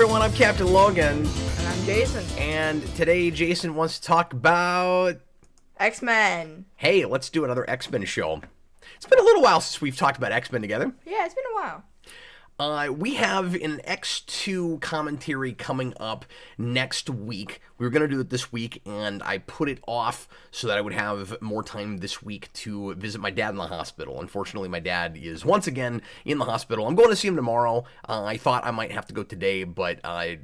everyone, I'm Captain Logan. And I'm Jayson. And today Jayson wants to talk about... X-Men. Hey, let's do another X-Men show. It's been a little while since we've talked about X-Men together. Yeah, it's been a while. We have an X2 commentary coming up next week. We were going to do it this week, and I put it off so that I would have more time this week to visit my dad in the hospital. Unfortunately, my dad is once again in the hospital. I'm going to see him tomorrow. I thought I might have to go today, but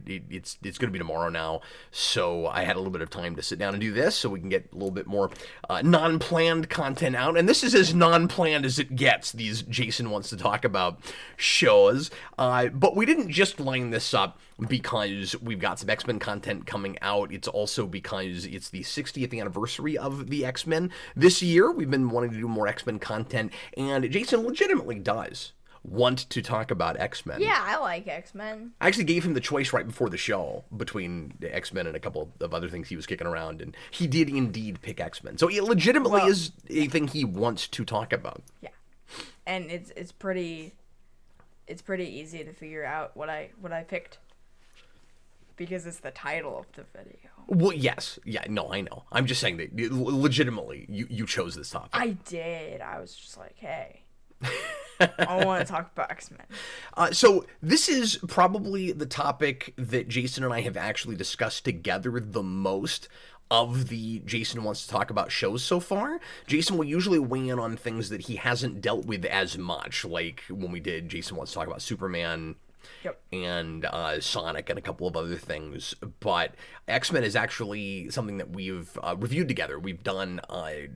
it's going to be tomorrow now. So I had a little bit of time to sit down and do this so we can get a little bit more non-planned content out. And this is as non-planned as it gets, these Jayson Wants to Talk About shows. But we didn't just line this up because we've got some X-Men content coming out. It's also because it's the 60th anniversary of the X-Men this year. We've been wanting to do more X-Men content, and Jayson legitimately does want to talk about X-Men. Yeah, I like X-Men. I actually gave him the choice right before the show between X-Men and a couple of other things he was kicking around, and he did indeed pick X-Men. So it legitimately is a thing he wants to talk about. Yeah, and it's pretty easy to figure out what I picked because it's the title of the video. Well, yes. Yeah, no, I know. I'm just saying that legitimately you chose this topic. I did. I was just like, hey, I want to talk about X-Men. So this is probably the topic that Jayson and I have actually discussed together the most of the Jayson Wants to Talk About shows so far. Jayson will usually weigh in on things that he hasn't dealt with as much, like when we did Jayson Wants to Talk About Superman. Yep. And Sonic and a couple of other things. But X-Men is actually something that we've reviewed together. We've done, I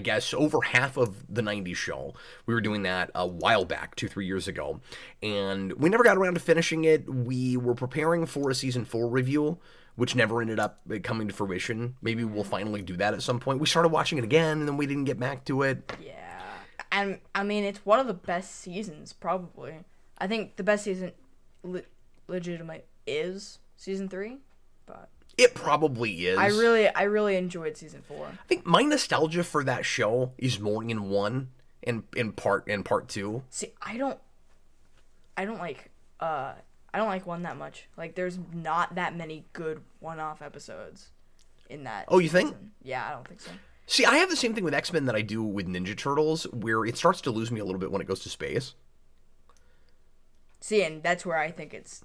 guess, over half of the 90s show. We were doing that a while back, 2-3 years ago. And we never got around to finishing it. We were preparing for a Season 4 review, which never ended up coming to fruition. Maybe we'll finally do that at some point. We started watching it again, and then we didn't get back to it. Yeah. And, I mean, it's one of the best seasons, probably. I think the best season legitimately is Season 3, but... It probably is. I really enjoyed Season 4. I think my nostalgia for that show is more in 1 and part 2. See, I don't like 1 that much. Like, there's not that many good one-off episodes in that. Oh, you think? Season. Yeah, I don't think so. See, I have the same thing with X-Men that I do with Ninja Turtles, where it starts to lose me a little bit when it goes to space. See, and that's where I think is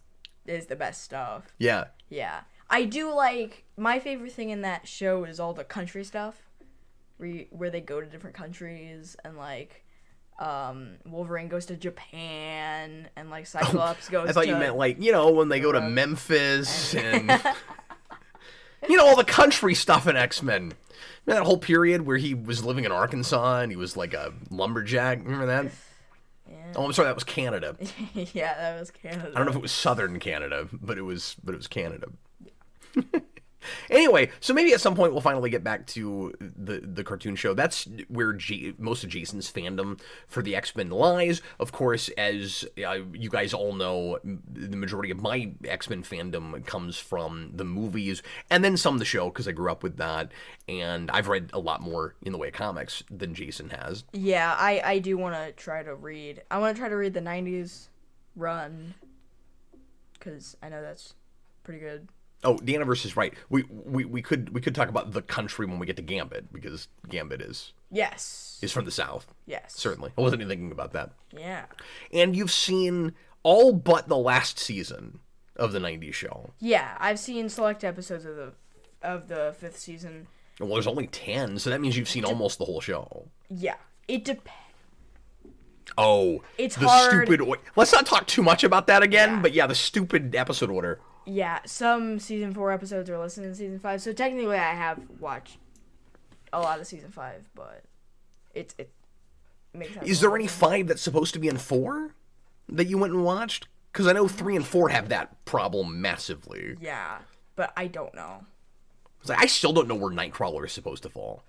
the best stuff. Yeah. Yeah. I do like, my favorite thing in that show is all the country stuff, where they go to different countries, and like, Wolverine goes to Japan, and like Cyclops goes to... I thought you meant like, when they go to Memphis, and, all the country stuff in X-Men. Remember that whole period where he was living in Arkansas, and he was like a lumberjack? Remember that? Yeah. Oh, I'm sorry, that was Canada. Yeah, that was Canada. I don't know if it was southern Canada, but it was Canada. Anyway, so maybe at some point we'll finally get back to the cartoon show. That's where most of Jayson's fandom for the X-Men lies. Of course, as you guys all know, the majority of my X-Men fandom comes from the movies, and then some of the show, because I grew up with that, and I've read a lot more in the way of comics than Jayson has. Yeah, I do want to try to read. I want to try to read the 90s run, because I know that's pretty good. Oh, the Anniverse is right. We could talk about the country when we get to Gambit, because Gambit is from the South. Yes. Certainly. I wasn't even thinking about that. Yeah. And you've seen all but the last season of the 90s show. Yeah, I've seen select episodes of the 5th season. Well, there's only 10, so that means you've seen almost the whole show. Yeah. It depends. Oh. It's the hard. Stupid... Let's not talk too much about that again, Yeah. but yeah, the stupid episode order. Yeah, some Season 4 episodes are listed in Season 5, so technically I have watched a lot of Season 5, but it makes sense. Is there any 5 that's supposed to be in 4 that you went and watched? Because I know 3 and 4 have that problem massively. Yeah, but I don't know. I still don't know where Nightcrawler is supposed to fall.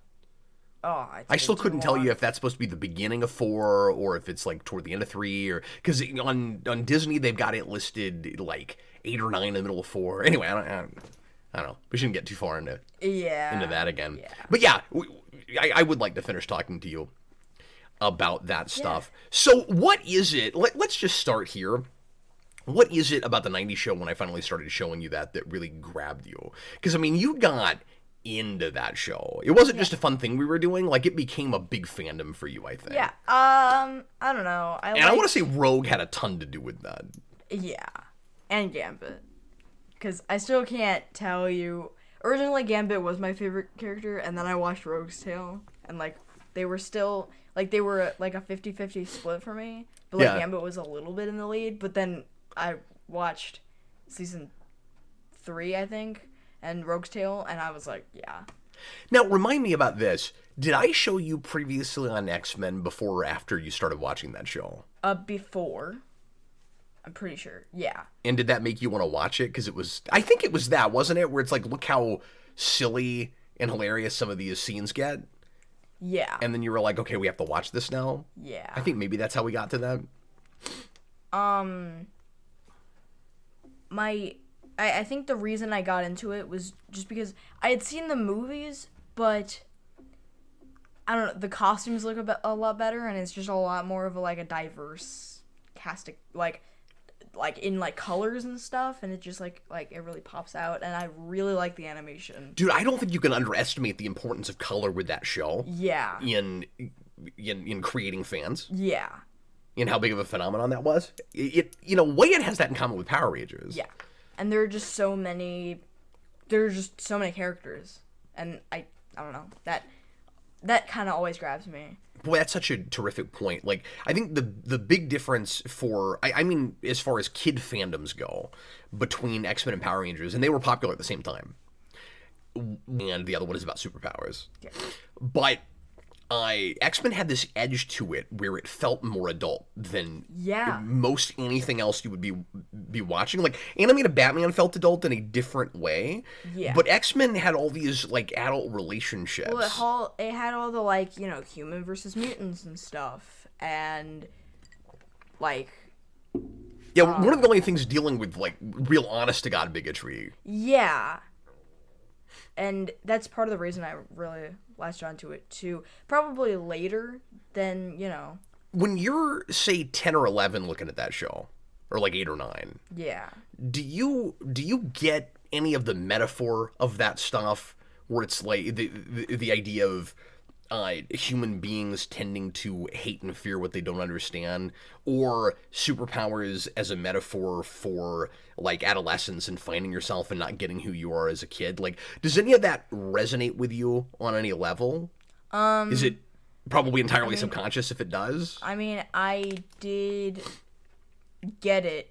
Oh, I still couldn't tell you if that's supposed to be the beginning of 4 or if it's like toward the end of 3, or because on Disney they've got it listed like 8 or 9 in the middle of 4. Anyway, I don't know. We shouldn't get too far into that again. Yeah. But yeah, I would like to finish talking to you about that stuff. Yeah. So what is it? Let's just start here. What is it about the 90s show when I finally started showing you that really grabbed you? Because, I mean, you got into that show. It wasn't just a fun thing we were doing. Like, it became a big fandom for you, I think. Yeah. I don't know. I want to say Rogue had a ton to do with that. Yeah. And Gambit. Because I still can't tell you. Originally, Gambit was my favorite character, and then I watched Rogue's Tale, and, like, they were still, like, they were, like, a 50-50 split for me. But, like, Gambit was a little bit in the lead, but then I watched season 3, I think, and Rogue's Tale, and I was like, yeah. Now, remind me about this. Did I show you previously on X-Men before or after you started watching that show? Before. I'm pretty sure. Yeah. And did that make you want to watch it? Because it was, I think it was that, wasn't it? Where it's like, look how silly and hilarious some of these scenes get. Yeah. And then you were like, okay, we have to watch this now. Yeah. I think maybe that's how we got to that. I think the reason I got into it was just because I had seen the movies, but I don't know, the costumes look a lot better, and it's just a lot more of a diverse cast of, like in like colors and stuff, and it just like it really pops out, and I really like the animation. Dude, I don't think you can underestimate the importance of color with that show. Yeah. In creating fans. Yeah. And how big of a phenomenon that was. Wyatt has that in common with Power Rangers. Yeah. And there are just so many characters, and I don't know, that kind of always grabs me. Boy, that's such a terrific point. Like, I think the big difference for, I mean, as far as kid fandoms go, between X-Men and Power Rangers, and they were popular at the same time, and the other one is about superpowers. Yeah. But X-Men had this edge to it where it felt more adult than most anything else you would be watching. Like, animated Batman felt adult in a different way. Yeah. But X-Men had all these, like, adult relationships. Well, it had all the, like, human versus mutants and stuff. And, like... Yeah, one of the only things dealing with, like, real honest-to-God bigotry. Yeah. And that's part of the reason I really latched onto it, too. Probably later than, When you're, say, 10 or 11 looking at that show, or like 8 or 9... Yeah. Do you get any of the metaphor of that stuff, where it's like the idea of human beings tending to hate and fear what they don't understand, or superpowers as a metaphor for like adolescence and finding yourself and not getting who you are as a kid? Like, does any of that resonate with you on any level? Is it probably entirely subconscious if it does? I mean, I did get it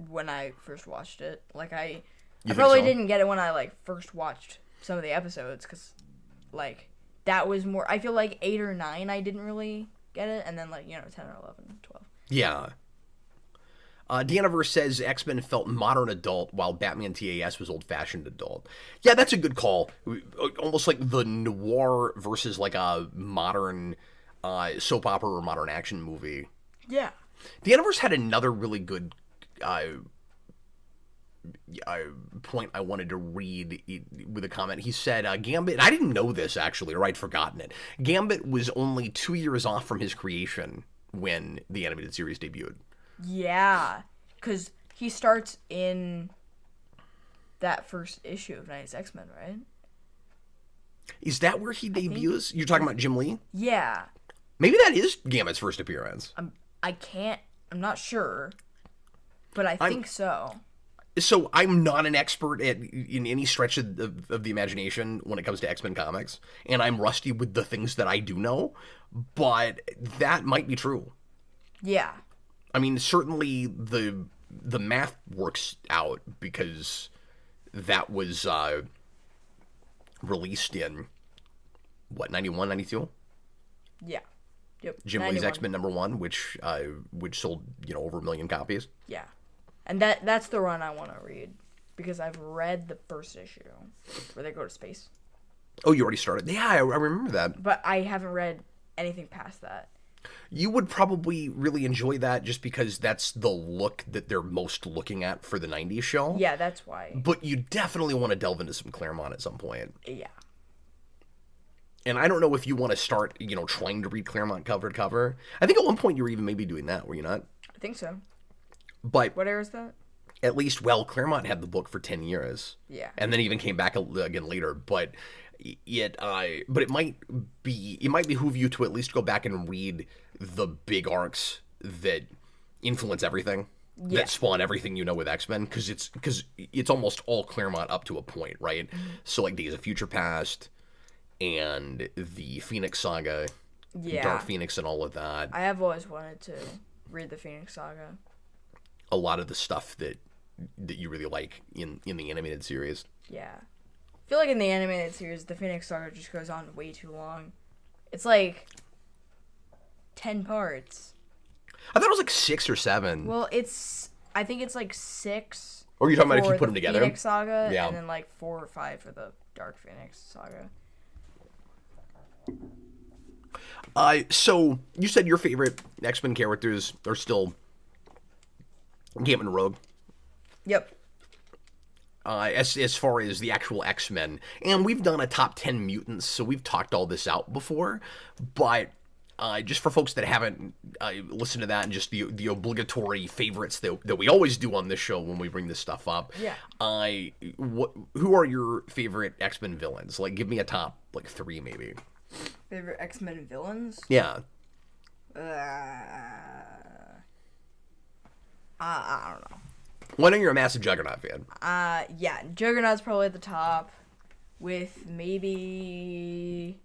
when I first watched it. Like, I probably didn't get it when I, like, first watched some of the episodes, because, like, that was more, I feel like 8 or 9 I didn't really get it, and then, like, 10 or 11, 12. Yeah. Deaniverse says X-Men felt modern adult, while Batman TAS was old-fashioned adult. Yeah, that's a good call. Almost like the noir versus, like, a modern soap opera or modern action movie. Yeah. Deaniverse had another really good point I wanted to read with a comment. He said, Gambit, and I didn't know this actually, or I'd forgotten it. Gambit was only 2 years off from his creation when the animated series debuted. Yeah, because he starts in that first issue of 90s X-Men, right? Is that where he debuts? You're talking about Jim Lee? Yeah. Maybe that is Gambit's first appearance. I'm not sure, but I think so. So I'm not an expert in any stretch of the imagination when it comes to X-Men comics, and I'm rusty with the things that I do know, but that might be true. Yeah. I mean, certainly the math works out, because that was released in, what, 91, 92? Yeah. Yep. Jim 91. Lee's X-Men #1, which sold, over 1 million copies. Yeah. And that's the run I want to read, because I've read the first issue where they go to space. Oh, you already started? Yeah, I remember that. But I haven't read anything past that. You would probably really enjoy that, just because that's the look that they're most looking at for the 90s show. Yeah, that's why. But you definitely want to delve into some Claremont at some point. Yeah. And I don't know if you want to start, trying to read Claremont cover to cover. I think at one point you were even maybe doing that, were you not? I think so. But What era is that? at least, well, Claremont had the book for 10 years. Yeah. And then even came back again later. But it might behoove you to at least go back and read the big arcs that influence everything. Yeah. That spawn everything you know with X-Men, because it's almost all Claremont up to a point, right? So like Days of Future Past and the Phoenix Saga, Yeah. Dark Phoenix and all of that. I have always wanted to read the Phoenix Saga. A lot of the stuff that you really like in the animated series. Yeah. I feel like in the animated series, the Phoenix Saga just goes on way too long. It's like 10 parts. I thought it was like 6 or 7. Well, I think it's like 6. Or you're talking about if you for put the them together? Phoenix Saga, Yeah. and then like 4 or 5 for the Dark Phoenix Saga. So you said your favorite X-Men characters are still Gambit and Rogue. Yep. As far as the actual X-Men, and we've done a top 10 mutants, so we've talked all this out before, but just for folks that haven't listened to that and just the obligatory favorites that we always do on this show when we bring this stuff up. Yeah. Who are your favorite X-Men villains? Like, give me a top, like, 3 maybe. Favorite X-Men villains? Yeah. I don't know. Well, I know you're a massive Juggernaut fan. Yeah, Juggernaut's probably at the top, with maybe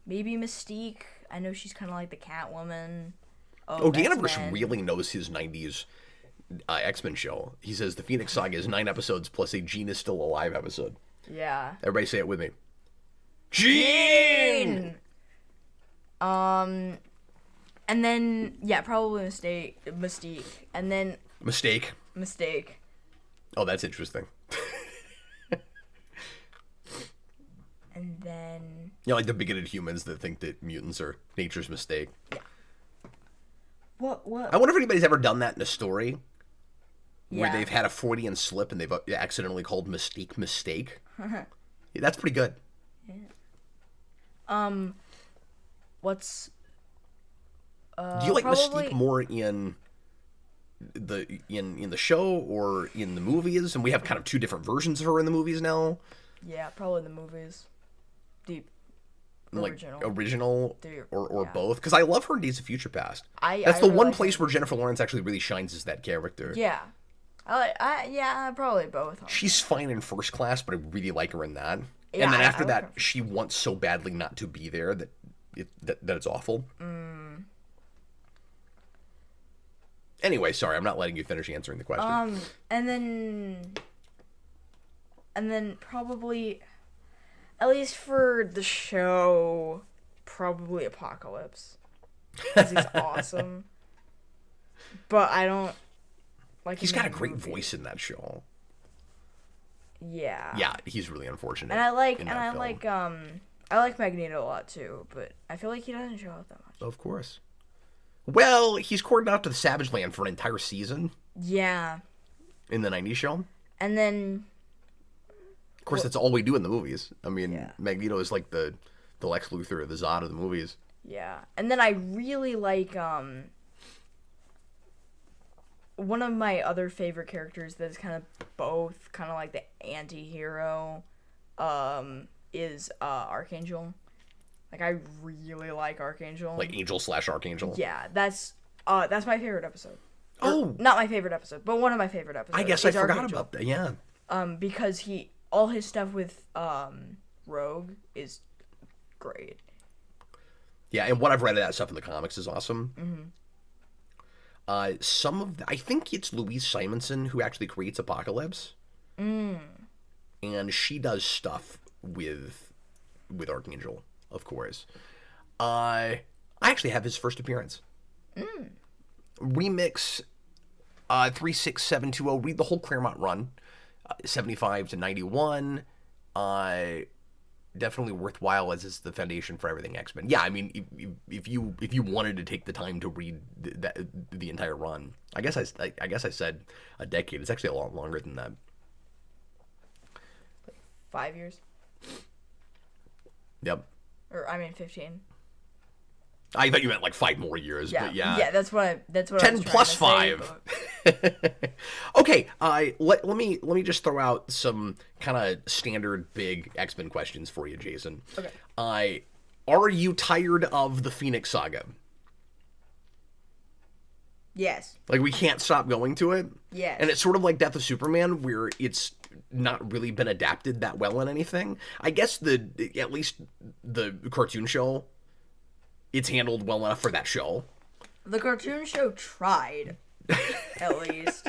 Mystique. I know she's kind of like the Catwoman. Daniverse X-Men. really knows his 90s X-Men show. He says the Phoenix Saga is 9 episodes plus a Jean is still alive episode. Yeah. Everybody say it with me. Jean! And then probably Mystique, and then Mistake. Oh, that's interesting. And then Like the bigoted humans that think that mutants are nature's mistake. yeah. What? I wonder if anybody's ever done that in a story where Yeah. they've had a Freudian slip and they've accidentally called Mystique mistake. Yeah, that's pretty good. What's Do you like probably... Mystique more in the show or in the movies? And we have kind of 2 different versions of her in the movies now. Yeah, probably the movies. Deep. Original. Like original or yeah. both, because I love her in Days of Future Past. That's I the really one like place where Jennifer Lawrence actually really shines as that character. Yeah. Probably both. She's fine in First Class, but I really like her in that. Yeah, And then I after like that, her. she wants so badly not to be there that it's awful. Anyway, sorry, I'm not letting you finish answering the question. And then probably, at least for the show, probably Apocalypse. Because he's awesome. But I don't like. He's him got a in great movies. voice in that show. Yeah. Yeah, he's really unfortunate. And I like Magneto a lot too, but I feel like he doesn't show up that much. Of course. Well, he's cordoned out to the Savage Land for an entire season Yeah. in the 90s show. And then Of course, that's all we do in the movies. I mean, Yeah. Magneto is like the Lex Luthor, the Zod of the movies. yeah. And then I really like one of my other favorite characters that is kind of both kind of like the anti-hero is Archangel. Like, I really like Archangel. Like Angel/Archangel. Yeah, that's my favorite episode. Oh, Not my favorite episode, but one of my favorite episodes. I guess I is forgot Archangel. about that. Yeah. Because all his stuff with Rogue is great. Yeah, and what I've read of that stuff in the comics is awesome. Mm-hmm. I think it's Louise Simonson who actually creates Apocalypse. And she does stuff with Archangel, of course. I actually have his first appearance. Remix 36720. Read the whole Claremont run, 75 to 91. Definitely worthwhile as it's the foundation for everything X-Men. Yeah, I mean, if you wanted to take the time to read the entire run, I guess I said a decade. It's actually a lot longer than that. 5 years. Yep. Or, I mean, 15. I thought you meant like 5 more years, Yeah, but yeah. yeah, that's what I was 10 trying plus to say, 5. but- Okay, let me just throw out some kind of standard big X-Men questions for you, Jason. Okay. Are you tired of the Phoenix Saga? Yes. Like, we can't stop going to it? Yes. And it's sort of like Death of Superman, where it's not really been adapted that well in anything. I guess at least the cartoon show, it's handled well enough for that show. The cartoon show tried, at least.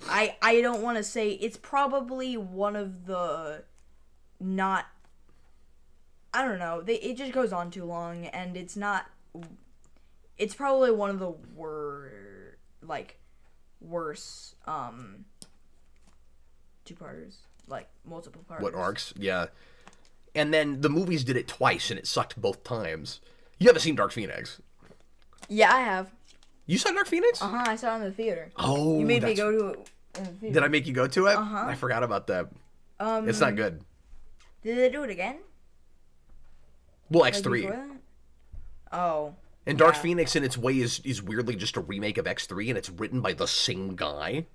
I don't want to say it's probably one of the not. I don't know. It just goes on too long, and it's not. It's probably one of the worse two-parters, like multiple parts. What arcs? Yeah. And then the movies did it twice, and it sucked both times. You haven't seen Dark Phoenix. Yeah, I have. You saw Dark Phoenix? I saw it in the theater. Oh, You made me go to it in the theater. Did I make you go to it? I forgot about that. It's not good. Did they do it again? Well, Like X3. before that? Oh. And Dark yeah. Phoenix, in its way, is weirdly just a remake of X3, and it's written by the same guy,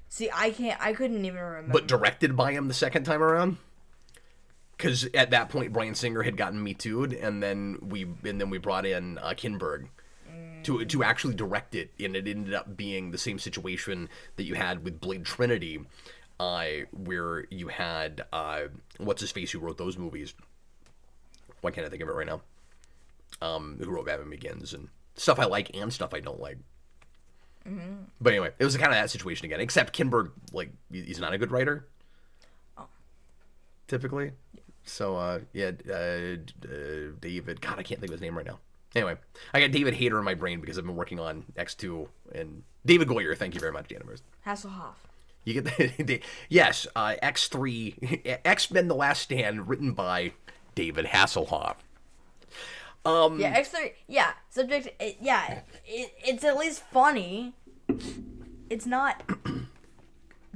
See, I couldn't even remember. but directed by him the second time around. Because at that point, Bryan Singer had gotten Me Too'd, and then we brought in Kinberg to actually direct it, and it ended up being the same situation that you had with Blade Trinity, where you had what's his face who wrote those movies. Why can't I think of it right now? Who wrote Batman Begins and stuff I like and stuff I don't like. But anyway, it was kind of that situation again. Except Kinberg, like, he's not a good writer. Typically. So, David... God, I can't think of his name right now. Anyway, I got David Hayter in my brain because I've been working on X2 and... David Goyer, thank you very much, Janimers. Hasselhoff. You get that? Yes, X3... X-Men The Last Stand, written by David Hasselhoff. Yeah, X3. Yeah, subject. It's at least funny. It's not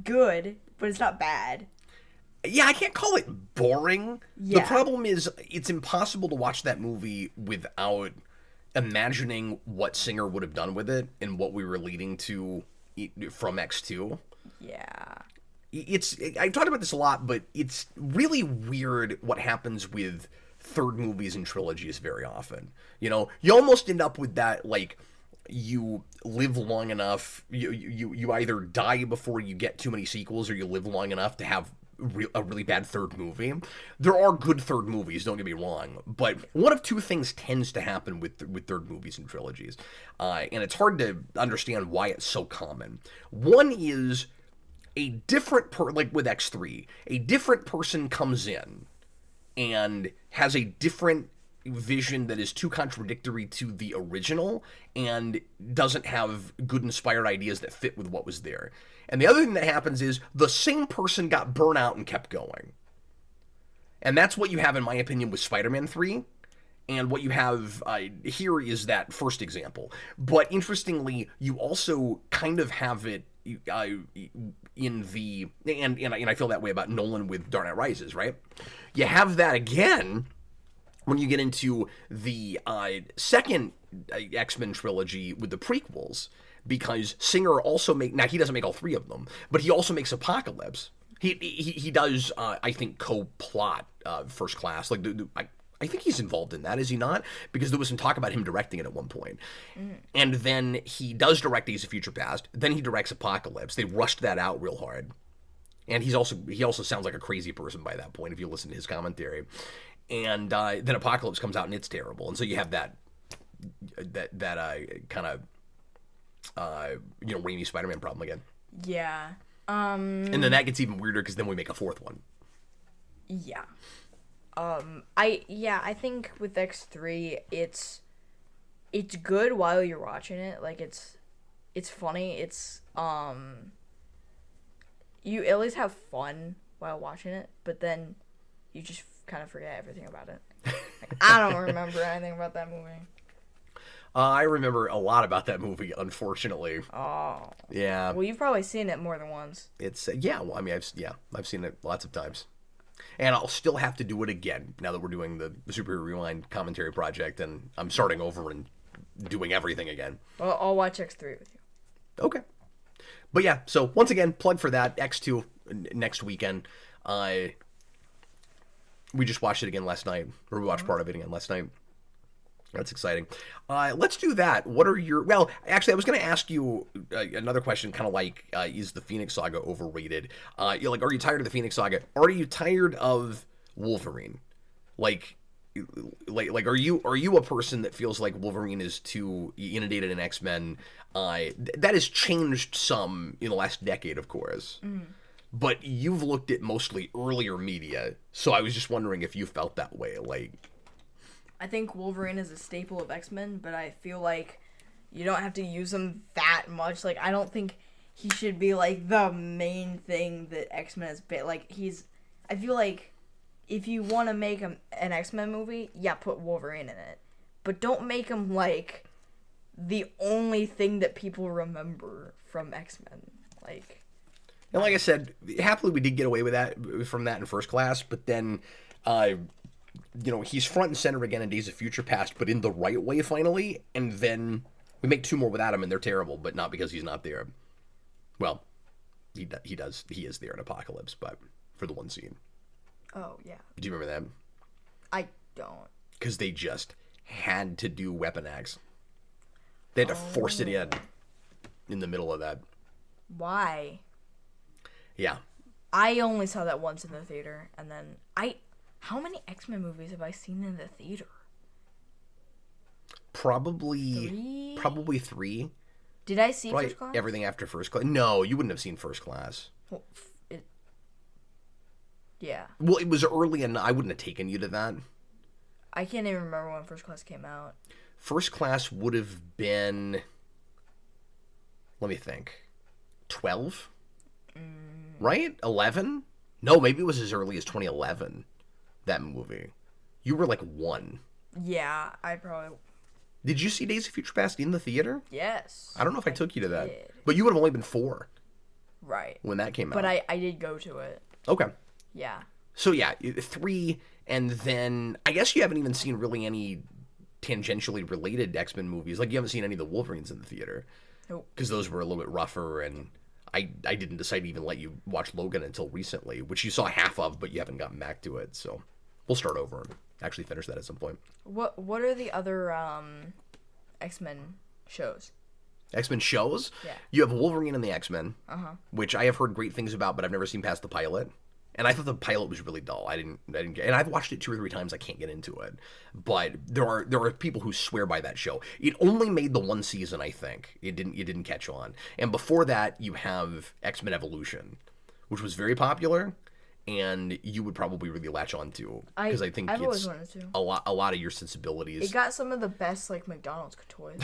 good, but it's not bad. Yeah, I can't call it boring. Yeah. The problem is it's impossible to watch that movie without imagining what Singer would have done with it and what we were leading to from X2. Yeah. I've talked about this a lot, but it's really weird what happens with third movies and trilogies very often. You know, you almost end up with that, like, you live long enough, you either die before you get too many sequels, or you live long enough to have a really bad third movie. There are good third movies, don't get me wrong, but one of two things tends to happen with third movies and trilogies, and it's hard to understand why it's so common. One is a different like with X3, a different person comes in and has a different vision that is too contradictory to the original and doesn't have good inspired ideas that fit with what was there. And the other thing that happens is the same person got burnt out and kept going. And that's what you have, in my opinion, with Spider-Man 3. And what you have here is that first example. But interestingly, you also kind of have it in the... And I feel that way about Nolan with Dark Knight Rises, right? You have that again when you get into the second X-Men trilogy with the prequels, because Singer also now he doesn't make all three of them, but he also makes Apocalypse. He does I think co-plot First Class. Like I think he's involved in that, is he not? Because there was some talk about him directing it at one point. And then he does direct Days of Future Past. Then he directs Apocalypse. They rushed that out real hard. And he also sounds like a crazy person by that point if you listen to his commentary. And then Apocalypse comes out and it's terrible. And so you have that kind of Raimi Spider-Man problem again. Yeah. And then that gets even weirder because then we make a fourth one. Yeah. I think with X3 it's good while you're watching it. Like it's funny. It's you at least have fun while watching it, but then you just kind of forget everything about it. Like, I don't remember anything about that movie. I remember a lot about that movie, unfortunately. Oh. Yeah. Well, you've probably seen it more than once. It's yeah. Well, I mean, I've seen it lots of times. And I'll still have to do it again now that we're doing the Super Rewind commentary project, and I'm starting over and doing everything again. Well, I'll watch X3 with you. Okay. But yeah, so once again, plug for that. X2 next weekend. We just watched it again last night, or we watched part of it again last night. That's exciting. Let's do that. What are your... Well, actually, I was going to ask you another question, kind of like, is the Phoenix Saga overrated? You're like, are you tired of the Phoenix Saga? Are you tired of Wolverine? Like, are you a person that feels like Wolverine is too inundated in X-Men? That has changed some in the last decade, of course. But you've looked at mostly earlier media, so I was just wondering if you felt that way. Like, I think Wolverine is a staple of X-Men, but I feel like you don't have to use him that much. Like, I don't think he should be, like, the main thing that X-Men has been. Like, I feel like if you want to make an X-Men movie, yeah, put Wolverine in it. But don't make him, like, the only thing that people remember from X-Men. Like... And like I said, happily we did get away with that from that in First Class, but then, he's front and center again in Days of Future Past, but in the right way finally, and then we make 2 more without him, and they're terrible, but not because he's not there. Well, he is there in Apocalypse, but for the one scene. Oh, yeah. Do you remember that? I don't. Because they just had to do Weapon X. They had to force it in the middle of that. Why? Yeah. I only saw that once in the theater, and then how many X-Men movies have I seen in the theater? Probably 3. Did I see Probably First Class? everything after First Class. No, you wouldn't have seen First Class. Well, yeah. Well, it was early, and I wouldn't have taken you to that. I can't even remember when First Class came out. First Class would have been... Let me think. 12? Right? 11? No, maybe it was as early as 2011, that movie. You were like 1. Yeah, I probably... Did you see Days of Future Past in the theater? Yes. I don't know if I took you to that. did. But you would have only been 4 Right. when that came out. But I did go to it. Okay. Yeah. So yeah, 3, and then I guess you haven't even seen really any tangentially related X-Men movies. Like, you haven't seen any of the Wolverines in the theater. Nope. Because those were a little bit rougher, and I didn't decide to even let you watch Logan until recently, which you saw half of, but you haven't gotten back to it. So we'll start over and actually finish that at some point. What are the other X-Men shows? X-Men shows? Yeah. You have Wolverine and the X-Men, which I have heard great things about, but I've never seen past the pilot. And I thought the pilot was really dull. I didn't get, and I've watched it 2 or 3 times. I can't get into it, but there are people who swear by that show. It only made the 1 season, I think. It didn't catch on. And before that, you have X-Men Evolution, which was very popular, and you would probably really latch on to, because I think I've always it's wanted to. a lot of your sensibilities. It got some of the best like McDonald's toys.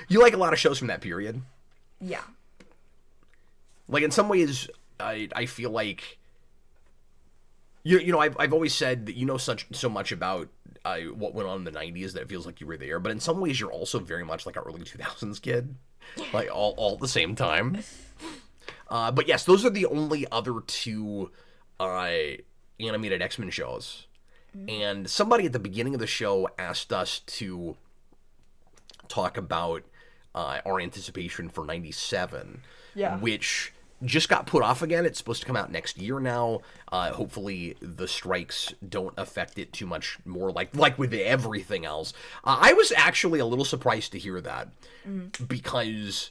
You like a lot of shows from that period. Yeah. Like, in some ways, I feel like. You know, I've always said that you know so much about what went on in the 90s that it feels like you were there. But in some ways, you're also very much like an early 2000s kid. Like, all at the same time. But yes, those are the only other 2 animated X-Men shows. And somebody at the beginning of the show asked us to talk about our anticipation for 97. Yeah. Which... just got put off again. It's supposed to come out next year now. Hopefully the strikes don't affect it too much more, like with everything else. I was actually a little surprised to hear that, because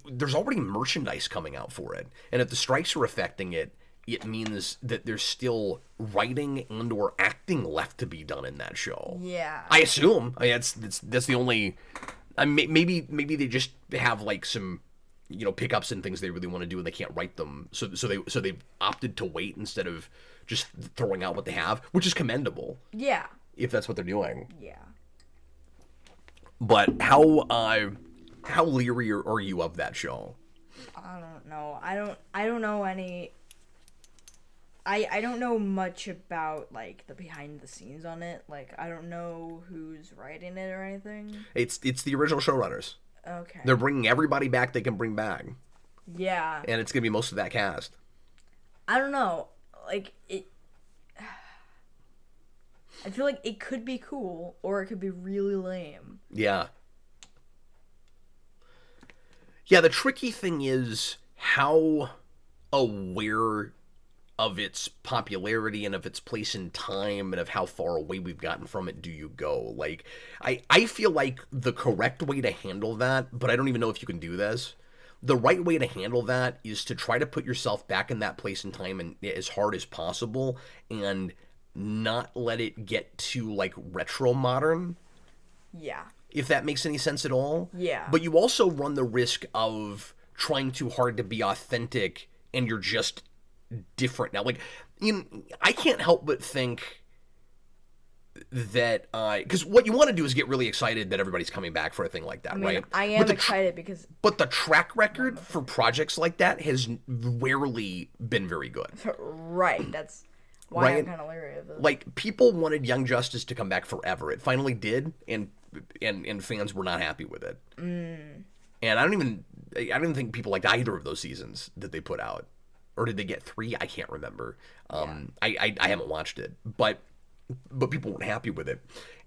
there's already merchandise coming out for it. And if the strikes are affecting it, it means that there's still writing and or acting left to be done in that show. Yeah. I assume. I mean, that's the only... maybe they just have like some... pickups and things they really want to do and they can't write them. So they've opted to wait instead of just throwing out what they have, which is commendable. Yeah. If that's what they're doing. Yeah. But how leery are you of that show? I don't know. I don't know any. I don't know much about like the behind the scenes on it. Like, I don't know who's writing it or anything. It's the original showrunners. Okay. They're bringing everybody back they can bring back. Yeah. And it's going to be most of that cast. I don't know. Like, I feel like it could be cool or it could be really lame. Yeah. Yeah, the tricky thing is how aware of its popularity and of its place in time and of how far away we've gotten from it do you go. Like, I feel like the correct way to handle that, but I don't even know if you can do this. The right way to handle that is to try to put yourself back in that place in time and as hard as possible and not let it get too like retro modern, Yeah. if that makes any sense at all. Yeah. But you also run the risk of trying too hard to be authentic and you're just different now. Like, I can't help but think that because what you want to do is get really excited that everybody's coming back for a thing like that, I mean, right? I am excited because... But the track record for projects like that has rarely been very good. Right, that's why Right? I'm kind of leery of it. Like, people wanted Young Justice to come back forever. It finally did, and fans were not happy with it. And I don't even think people liked either of those seasons that they put out. Or did they get 3? I can't remember. I haven't watched it, but people weren't happy with it,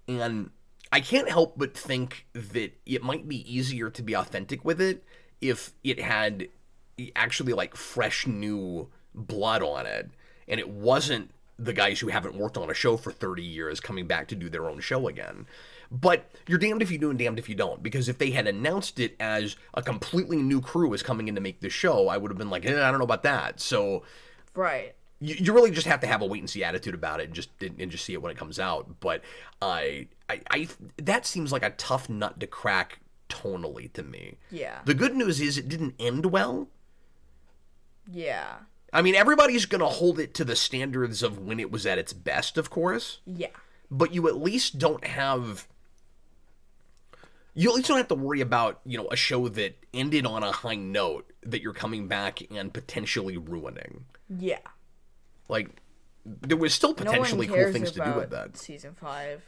and I can't help but think that it might be easier to be authentic with it if it had actually like fresh new blood on it, and it wasn't the guys who haven't worked on a show for 30 years coming back to do their own show again. But you're damned if you do and damned if you don't, because if they had announced it as a completely new crew is coming in to make the show, I would have been like, I don't know about that. So Right. you really just have to have a wait and see attitude about it and just see it when it comes out. But I that seems like a tough nut to crack tonally to me. Yeah. The good news is it didn't end well. Yeah. I mean, everybody's going to hold it to the standards of when it was at its best, of course. Yeah. But you at least don't have... You at least don't have to worry about, a show that ended on a high note that you're coming back and potentially ruining. Yeah. Like, there was still potentially cool things to do with that. Season 5.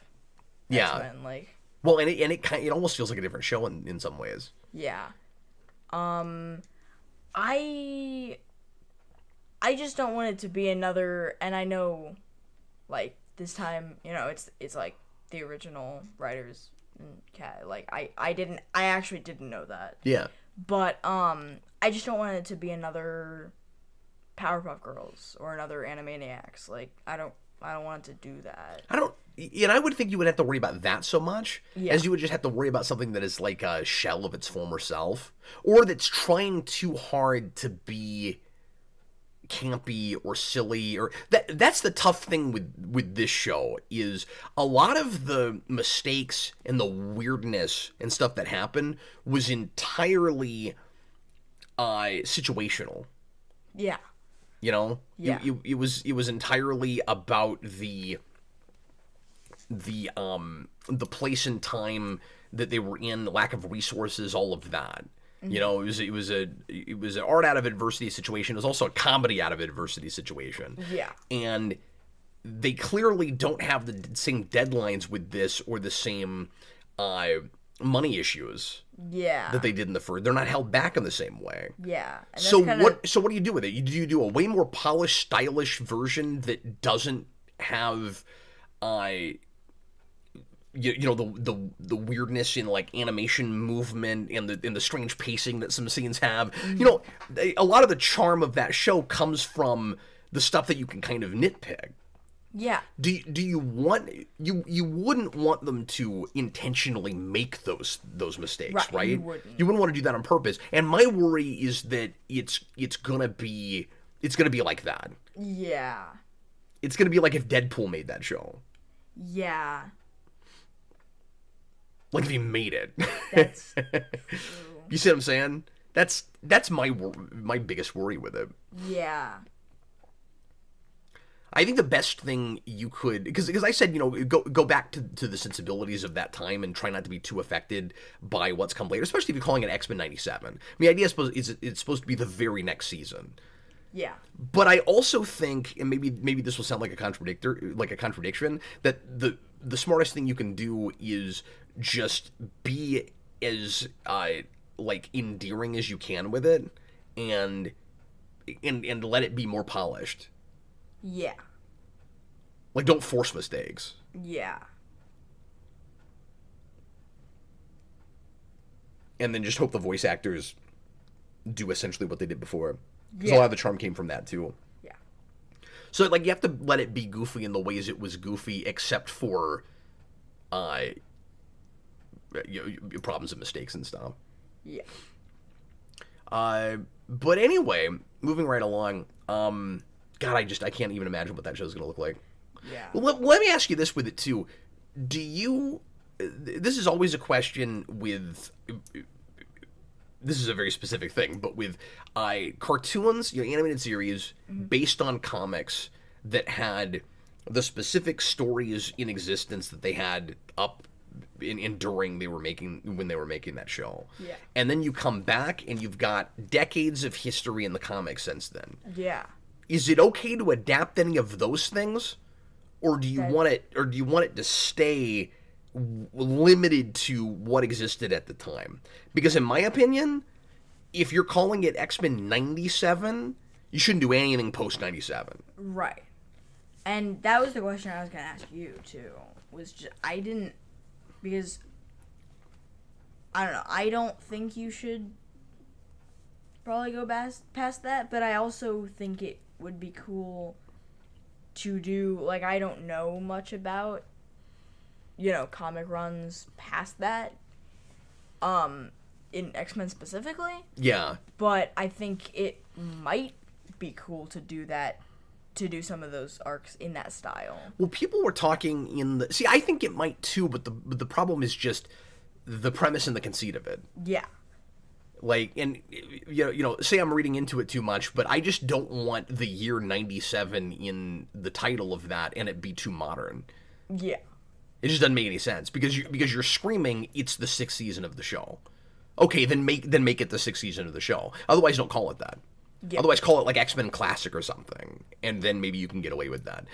Yeah. X-Men, like... Well, and it almost feels like a different show in some ways. Yeah. I just don't want it to be another, and I know, like, this time, it's like the original writers and cat. Like, I actually didn't know that. Yeah. But, I just don't want it to be another Powerpuff Girls or another Animaniacs. Like, I don't want it to do that. And I would think you would have to worry about that so much Yeah. as you would just have to worry about something that is like a shell of its former self, or that's trying too hard to be campy or silly, or that's the tough thing with this show is a lot of the mistakes and the weirdness and stuff that happened was entirely situational. Yeah. Yeah. It was entirely about the place and time that they were in, the lack of resources, all of that. Mm-hmm. It was an art out of adversity situation. It was also a comedy out of adversity situation. Yeah. And they clearly don't have the same deadlines with this or the same money issues. Yeah. That they did in the first. They're not held back in the same way. Yeah. And So what do you do with it? Do you do a way more polished, stylish version that doesn't have the weirdness in like animation movement and the strange pacing that some scenes have? Mm-hmm. A lot of the charm of that show comes from the stuff that you can kind of nitpick. Yeah. Do you want you wouldn't want them to intentionally make those mistakes, right? You wouldn't want to do that on purpose. And my worry is that it's gonna be like that. Yeah. It's gonna be like if Deadpool made that show. Yeah. Like if he made it. That's true. You see what I'm saying? That's my biggest worry with it. Yeah. I think the best thing you could, because I said, go back to the sensibilities of that time and try not to be too affected by what's come later, especially if you're calling it X-Men 97. I mean, the idea is it's supposed to be the very next season. Yeah. But I also think, and maybe this will sound like a contradiction, that the smartest thing you can do is just be as endearing as you can with it, and let it be more polished. Yeah. Like, don't force mistakes. Yeah. And then just hope the voice actors do essentially what they did before. Because Yeah. a lot of the charm came from that, too. Yeah. So, like, you have to let it be goofy in the ways it was goofy, except for problems and mistakes and stuff. Yeah. But anyway, moving right along, God, I can't even imagine what that show's going to look like. Yeah. Well, let me ask you this with it, too. Do you... This is always a question with... This is a very specific thing, but with cartoons, animated series based on comics that had the specific stories in existence that they had up in during when they were making that show. Yeah. And then you come back and you've got decades of history in the comics since then. Yeah. Is it okay to adapt any of those things, or do you want it to stay limited to what existed at the time? Because in my opinion, if you're calling it X-Men 97, you shouldn't do anything post 97. Right. And that was the question I was going to ask you, too. Because, I don't know, I don't think you should probably go past that, but I also think it would be cool to do, like, I don't know much about, comic runs past that, in X-Men specifically. Yeah. But I think it might be cool to do that, to do some of those arcs in that style. Well, people were talking see, I think it might too, but the problem is just the premise and the conceit of it. Yeah. Like, and say I'm reading into it too much, but I just don't want the year 97 in the title of that and it be too modern. Yeah. It just doesn't make any sense because you're screaming it's the 6th season of the show. Okay, then make it the 6th season of the show. Otherwise, don't call it that. Yeah. Otherwise, call it like X-Men Classic or something, and then maybe you can get away with that.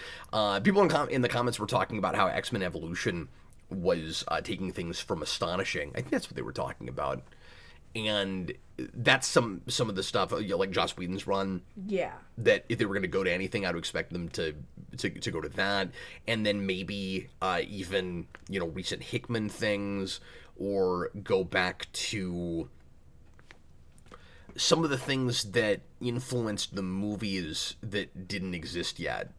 People in the comments were talking about how X-Men Evolution was taking things from Astonishing. I think that's what they were talking about, and that's some of the stuff like Joss Whedon's run. Yeah. That if they were going to go to anything, I would expect them to go to that, and then maybe even recent Hickman things, or go back to some of the things that influenced the movies that didn't exist yet,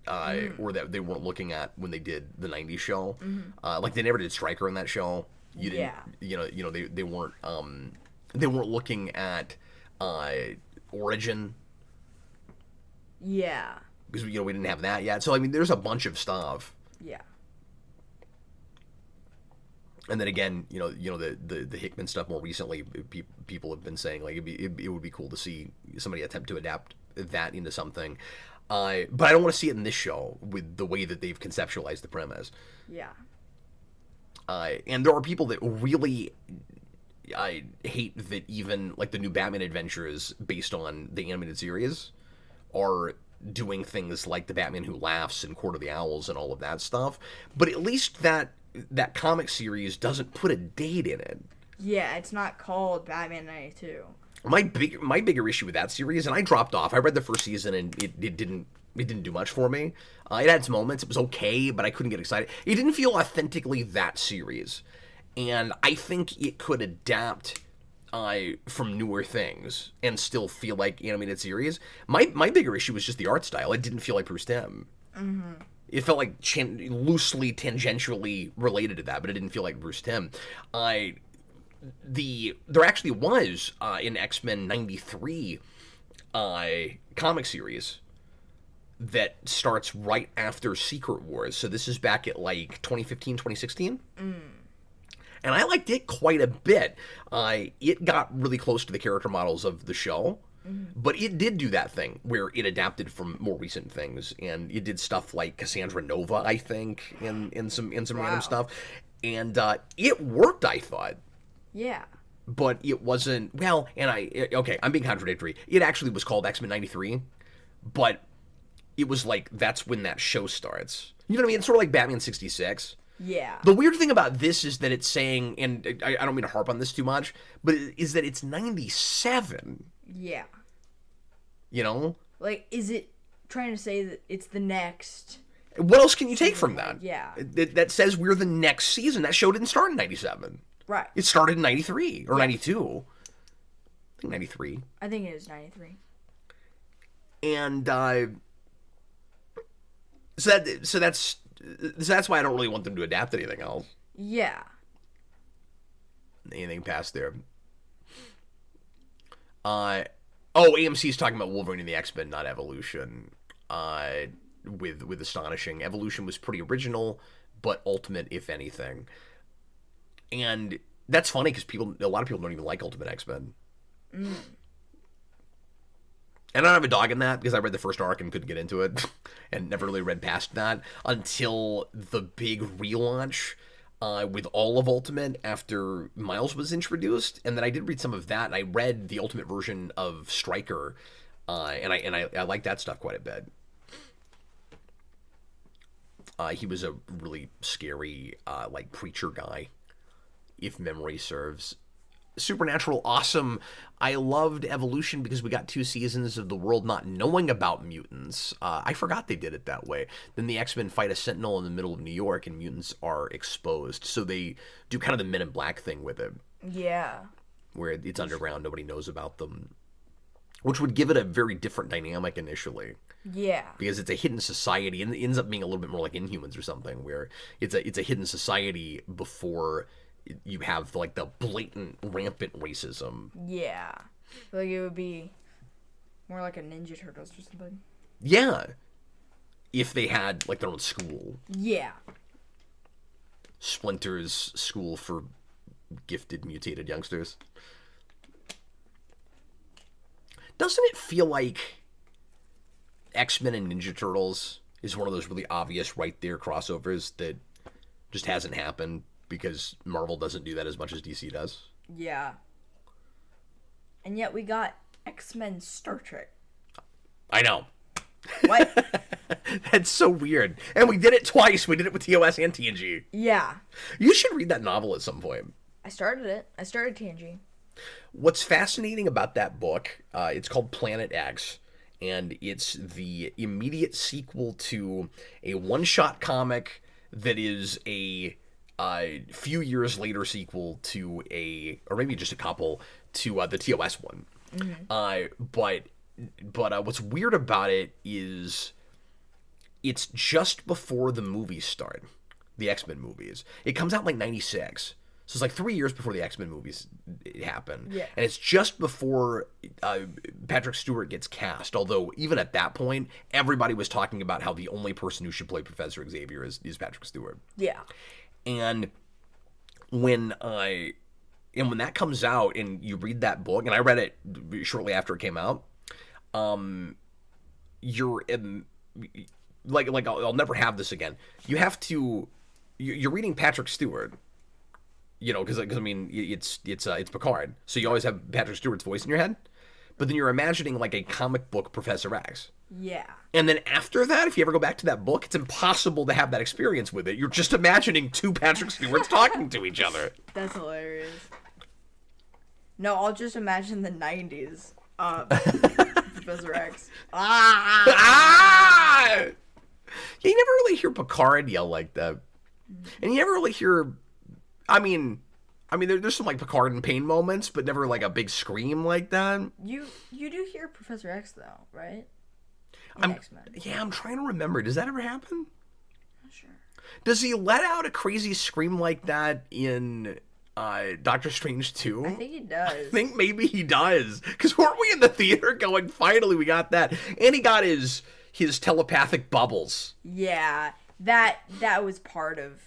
or that they weren't looking at when they did the 90s show. Mm-hmm. Like they never did Stryker in that show. They weren't looking at Origin. Yeah. Because we didn't have that yet. So I mean, there's a bunch of stuff. Yeah. And then again, the Hickman stuff more recently, people have been saying like it would be cool to see somebody attempt to adapt that into something. But I don't want to see it in this show with the way that they've conceptualized the premise. Yeah. And there are people that really hate that even like the new Batman Adventures based on the animated series are doing things like the Batman Who Laughs and Court of the Owls and all of that stuff. But at least that comic series doesn't put a date in it. Yeah, it's not called Batman 92. My bigger issue with that series, and I dropped off. I read the first season and it didn't do much for me. It had its moments. It was okay, but I couldn't get excited. It didn't feel authentically that series. And I think it could adapt from newer things and still feel like animated series. My bigger issue was just the art style. It didn't feel like Bruce Timm. Mm-hmm. It felt like loosely, tangentially related to that, but it didn't feel like Bruce Timm. There actually was in X-Men 93 comic series that starts right after Secret Wars. So this is back at like 2015, 2016. Mm. And I liked it quite a bit. It got really close to the character models of the show. Mm-hmm. But it did do that thing where it adapted from more recent things, and it did stuff like Cassandra Nova, I think, in some random stuff, and it worked, I thought. Yeah. But it wasn't well, and I'm being contradictory. It actually was called X-Men 93, but it was like that's when that show starts. You know what I mean? It's sort of like Batman 66. Yeah. The weird thing about this is that it's saying, and I don't mean to harp on this too much, but is that it's 97. Yeah. You know? Like, is it trying to say that it's the next What else can you take from that? Yeah. That says we're the next season. That show didn't start in 97. Right. It started in 93 or 92. I think 93. I think it is 93. And so that's why I don't really want them to adapt anything else. Yeah. Anything past there. AMC's talking about Wolverine and the X-Men, not Evolution. With Astonishing. Evolution was pretty original, but Ultimate, if anything. And that's funny because a lot of people don't even like Ultimate X-Men. And I don't have a dog in that because I read the first arc and couldn't get into it and never really read past that until the big relaunch with all of Ultimate after Miles was introduced. And then I did read some of that, and I read the Ultimate version of Stryker, and I like that stuff quite a bit. He was a really scary, preacher guy, if memory serves. Supernatural, awesome. I loved Evolution because we got 2 seasons of the world not knowing about mutants. I forgot they did it that way. Then the X-Men fight a Sentinel in the middle of New York, and mutants are exposed. So they do kind of the Men in Black thing with it. Yeah. Where it's underground, nobody knows about them. Which would give it a very different dynamic initially. Yeah. Because it's a hidden society, and it ends up being a little bit more like Inhumans or something, where it's a hidden society before you have the blatant, rampant racism. Yeah. Like it would be more like a Ninja Turtles or something. Yeah. If they had their own school. Yeah. Splinter's school for gifted mutated youngsters. Doesn't it feel like X-Men and Ninja Turtles is one of those really obvious right there crossovers that just hasn't happened because Marvel doesn't do that as much as DC does? Yeah. And yet we got X-Men Star Trek. I know. What? That's so weird. And we did it twice. We did it with TOS and TNG. Yeah. You should read that novel at some point. I started it. I started TNG. What's fascinating about that book, it's called Planet X, and it's the immediate sequel to a one-shot comic that is a few years later sequel to or maybe just a couple, to the TOS one. Mm-hmm. But what's weird about it is it's just before the movies start, the X-Men movies. It comes out in 96. So it's 3 years before the X-Men movies happen. Yeah. And it's just before Patrick Stewart gets cast. Although, even at that point, everybody was talking about how the only person who should play Professor Xavier is Patrick Stewart. Yeah. And when that comes out and you read that book, and I read it shortly after it came out, you're I'll never have this again. You have to, you're reading Patrick Stewart. Because I mean, it's Picard, so you always have Patrick Stewart's voice in your head, but then you're imagining a comic book Professor X. Yeah. And then after that, if you ever go back to that book, it's impossible to have that experience with it. You're just imagining 2 Patrick Stewarts talking to each other. That's hilarious. No, I'll just imagine the 90s. Professor X. Ah! Ah! Yeah, you never really hear Picard yell like that, and you never really hear. I mean, there's some Picard in pain moments, but never a big scream like that. You do hear Professor X though, right? X-Men. Yeah, I'm trying to remember. Does that ever happen? Not sure. Does he let out a crazy scream like that in Doctor Strange 2? I think he does. I think maybe he does. Because weren't we in the theater going, finally we got that? And he got his telepathic bubbles. Yeah, that was part of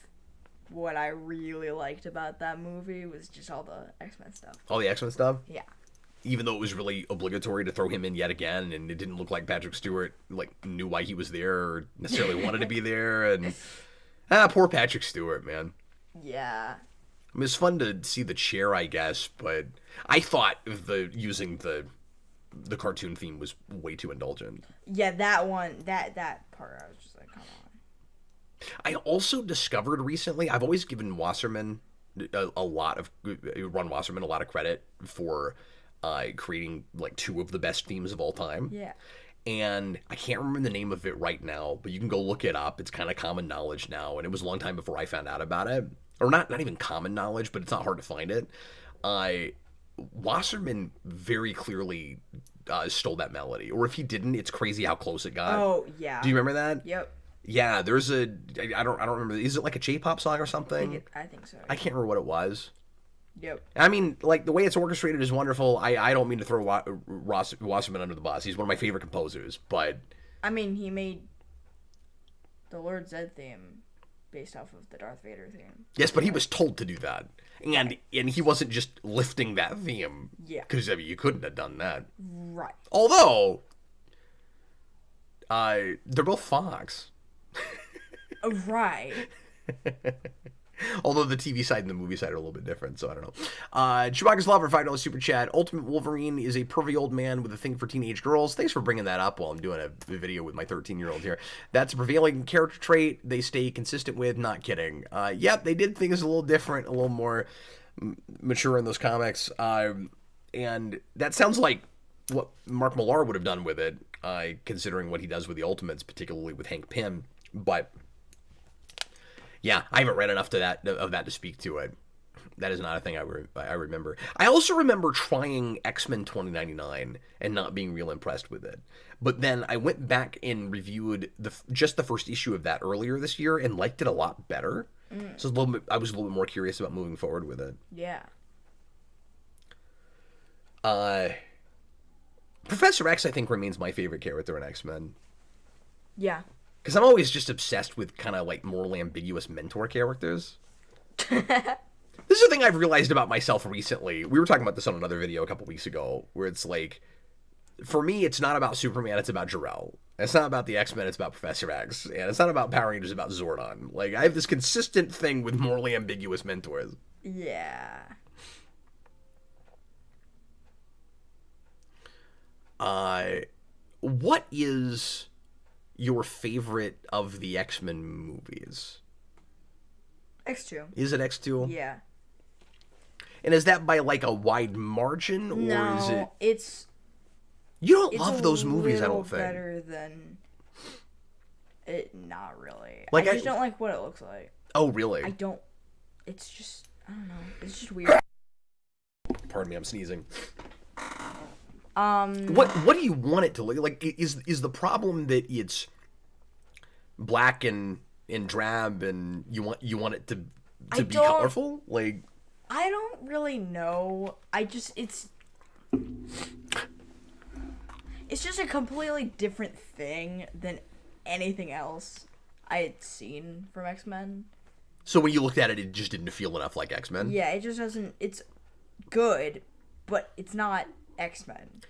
what I really liked about that movie was just all the X-Men stuff. All the X-Men stuff? Yeah. Even though it was really obligatory to throw him in yet again, and it didn't look like Patrick Stewart knew why he was there or necessarily wanted to be there, and poor Patrick Stewart, man. Yeah. I mean, it's fun to see the chair, I guess, but I thought using the cartoon theme was way too indulgent. Yeah, that one, that part, I was just like, come on. I also discovered recently, I've always given Wasserman Ron Wasserman a lot of credit for creating 2 of the best themes of all time. Yeah. and I can't remember the name of it right now, but you can go look it up. It's kind of common knowledge now, and it was a long time before I found out about it. Or not even common knowledge, but it's not hard to find it. Wasserman very clearly stole that melody. Or if he didn't, it's crazy how close it got. Oh, yeah. Do you remember that? Yep. Yeah, there's I don't remember. Is it like a J-pop song or something? I think so. I can't remember what it was. Yep. I mean, like, the way it's orchestrated is wonderful. I don't mean to throw Wasserman under the bus. He's one of my favorite composers, but... I mean, he made the Lord Zed theme based off of the Darth Vader theme. Yes, but he was told to do that. And he wasn't just lifting that theme. Yeah. Because, I mean, you couldn't have done that. Right. Although, they're both Fox. Right. Although the TV side and the movie side are a little bit different, so I don't know. Chewbacca's Lover, $5 super chat. Ultimate Wolverine is a pervy old man with a thing for teenage girls. Thanks for bringing that up while I'm doing a video with my 13-year-old here. That's a prevailing character trait they stay consistent with. Not kidding. Yep, they did things a little different, a little more mature in those comics. And that sounds like what Mark Millar would have done with it, considering what he does with the Ultimates, particularly with Hank Pym. But... yeah, I haven't read enough of that to speak to it. That is not a thing I remember. I also remember trying X-Men 2099 and not being real impressed with it. But then I went back and reviewed just the first issue of that earlier this year and liked it a lot better. So I was a little bit more curious about moving forward with it. Yeah. Professor X, I think, remains my favorite character in X-Men. Yeah. Because I'm always just obsessed with kind of like morally ambiguous mentor characters. This is a thing I've realized about myself recently. We were talking about this on another video a couple weeks ago, where it's like, for me, it's not about Superman, it's about Jor-El. It's not about the X-Men, it's about Professor X. And it's not about Power Rangers, it's about Zordon. Like, I have this consistent thing with morally ambiguous mentors. Yeah. What is your favorite of the X-Men movies? X2. Is it X2? Yeah. And is that by like a wide margin, or No, is it? it's You don't love those movies, I don't think. Better than it. Not really. Like, I just don't like what it looks like. Oh, really? I don't. It's just, I don't know. It's just weird. Pardon me, I'm sneezing. What What do you want it to look like? Is the problem that it's black and drab, and you want it to be colorful? Like, I don't really know. It's just a completely different thing than anything else I had seen from X-Men. so when you looked at it, it just didn't feel enough like X-Men? Yeah, it just doesn't. It's good, but it's not X-Men.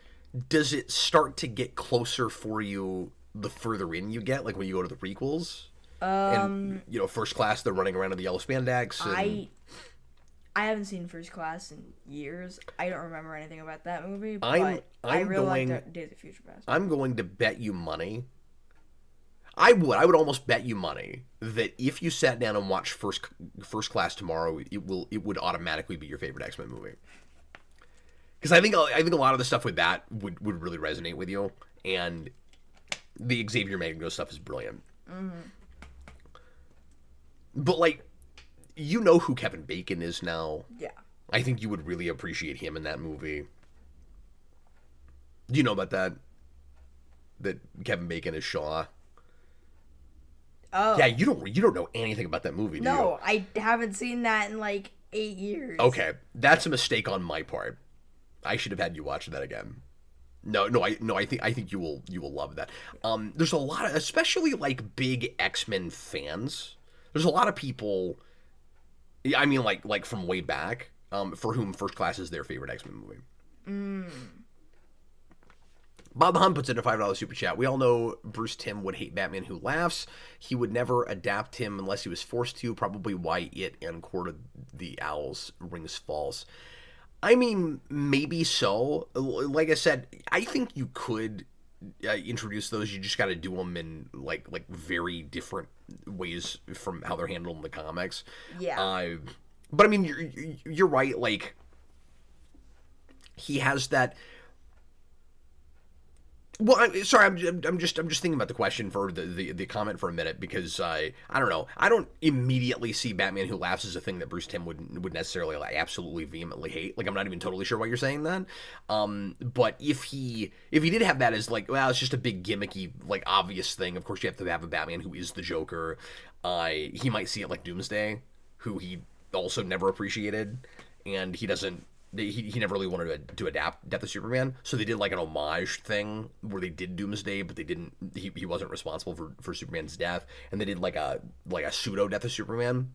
Does it start to get closer for you the further in you get, like when you go to the prequels? And, First Class, they're running around in the yellow spandex. And... I haven't seen First Class in years. I don't remember anything about that movie, but I really liked Days of Future Past. I'm going to bet you money. I would almost bet you money that if you sat down and watched First Class tomorrow, it would automatically be your favorite X-Men movie. Because I think a lot of the stuff with that would really resonate with you, and the Xavier Magneto stuff is brilliant. Mm-hmm. But like, you know who Kevin Bacon is now. Yeah. I think you would really appreciate him in that movie. Do you know about that? That Kevin Bacon is Shaw. Oh. Yeah, you don't know anything about that movie, do you? No, I haven't seen that in like 8 years. Okay, that's a mistake on my part. I should have had you watch that again. No, I think you will love that. There's a lot of, especially like big X-Men fans. There's a lot of people. I mean, like from way back, for whom First Class is their favorite X-Men movie. Bob the Hun puts in a $5 super chat. We all know Bruce Timm would hate Batman Who Laughs. He would never adapt him unless he was forced to. Probably why It and Court of the Owls rings false. I mean, maybe so. Like I said, I think you could introduce those. You just got to do them in like very different ways from how they're handled in the comics. Yeah. But I mean, you're right. Like, he has that. Well, sorry, I'm just thinking about the question for the comment for a minute because I don't know. I don't immediately see Batman Who Laughs as a thing that Bruce Timm would necessarily like absolutely vehemently hate. Like I'm not even totally sure why you're saying that. But if he did have that as like, well, it's just a big gimmicky like obvious thing. Of course, you have to have a Batman who is the Joker. He might see it like Doomsday, who he also never appreciated, and he doesn't. He never really wanted to adapt Death of Superman, so they did like an homage thing where they did Doomsday, but they didn't. He wasn't responsible for Superman's death, and they did like a pseudo Death of Superman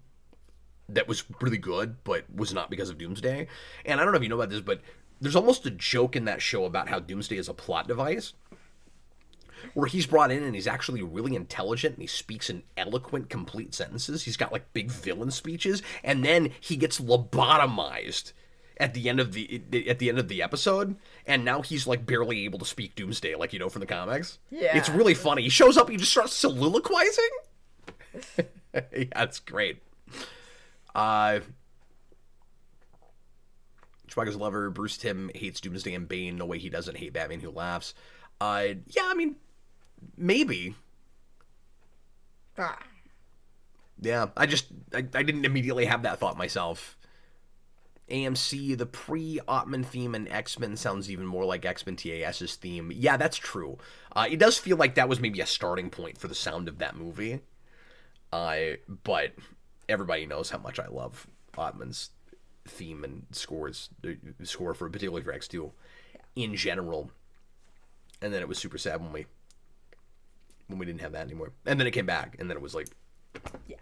that was really good, but was not because of Doomsday. And I don't know if you know about this, but there's almost a joke in that show about how Doomsday is a plot device, where he's brought in and he's actually really intelligent and he speaks in eloquent, complete sentences. He's got like big villain speeches, and then he gets lobotomized at the end of the episode, and now he's like barely able to speak Doomsday, like from the comics. Yeah, it's really funny. He shows up, he just starts soliloquizing. Yeah, it's great. Schweiger's lover Bruce Timm hates Doomsday and Bane. No way he doesn't hate Batman Who Laughs. Yeah, I mean, maybe. Yeah, I didn't immediately have that thought myself. AMC, the pre-Ottman theme in X-Men sounds even more like X-Men TAS's theme. Yeah, that's true. It does feel like that was maybe a starting point for the sound of that movie. But everybody knows how much I love Ottman's theme and score for particularly for X2 in general. And then it was super sad when we didn't have that anymore. And then it came back, and then it was like, yeah,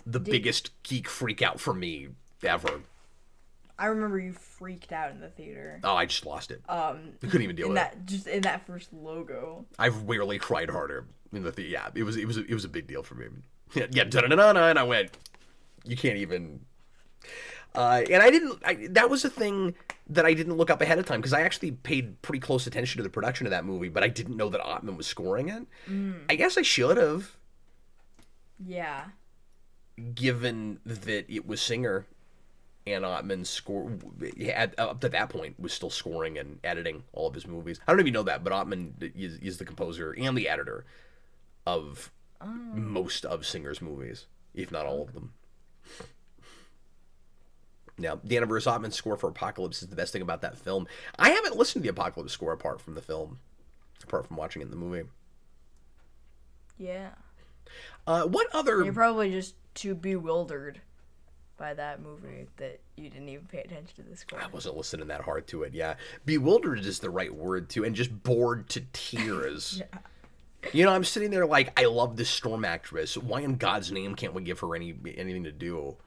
the biggest geek freak out for me ever. I remember you freaked out in the theater. Oh, I just lost it. I couldn't even deal with it. Just in that first logo. I've rarely cried harder in the theater. Yeah, it was a big deal for me. Yeah, da-da-da-da-da, and I went, you can't even. And that was a thing that I didn't look up ahead of time, because I actually paid pretty close attention to the production of that movie, but I didn't know that Ottman was scoring it. I guess I should have. Yeah. Given that it was Singer, and Ottman up to that point was still scoring and editing all of his movies. I don't know if you know that, but Ottman is the composer and the editor of most of Singer's movies, if not all of them. Now, the Verse Ottman score for Apocalypse is the best thing about that film. I haven't listened to the Apocalypse score apart from the film, apart from watching it in the movie. Yeah. What other... You're probably just too bewildered by that movie that you didn't even pay attention to the score. I wasn't listening that hard to it, yeah. Bewildered is the right word, too, and just bored to tears. Yeah. I'm sitting there like, I love this Storm actress. Why in God's name can't we give her anything to do?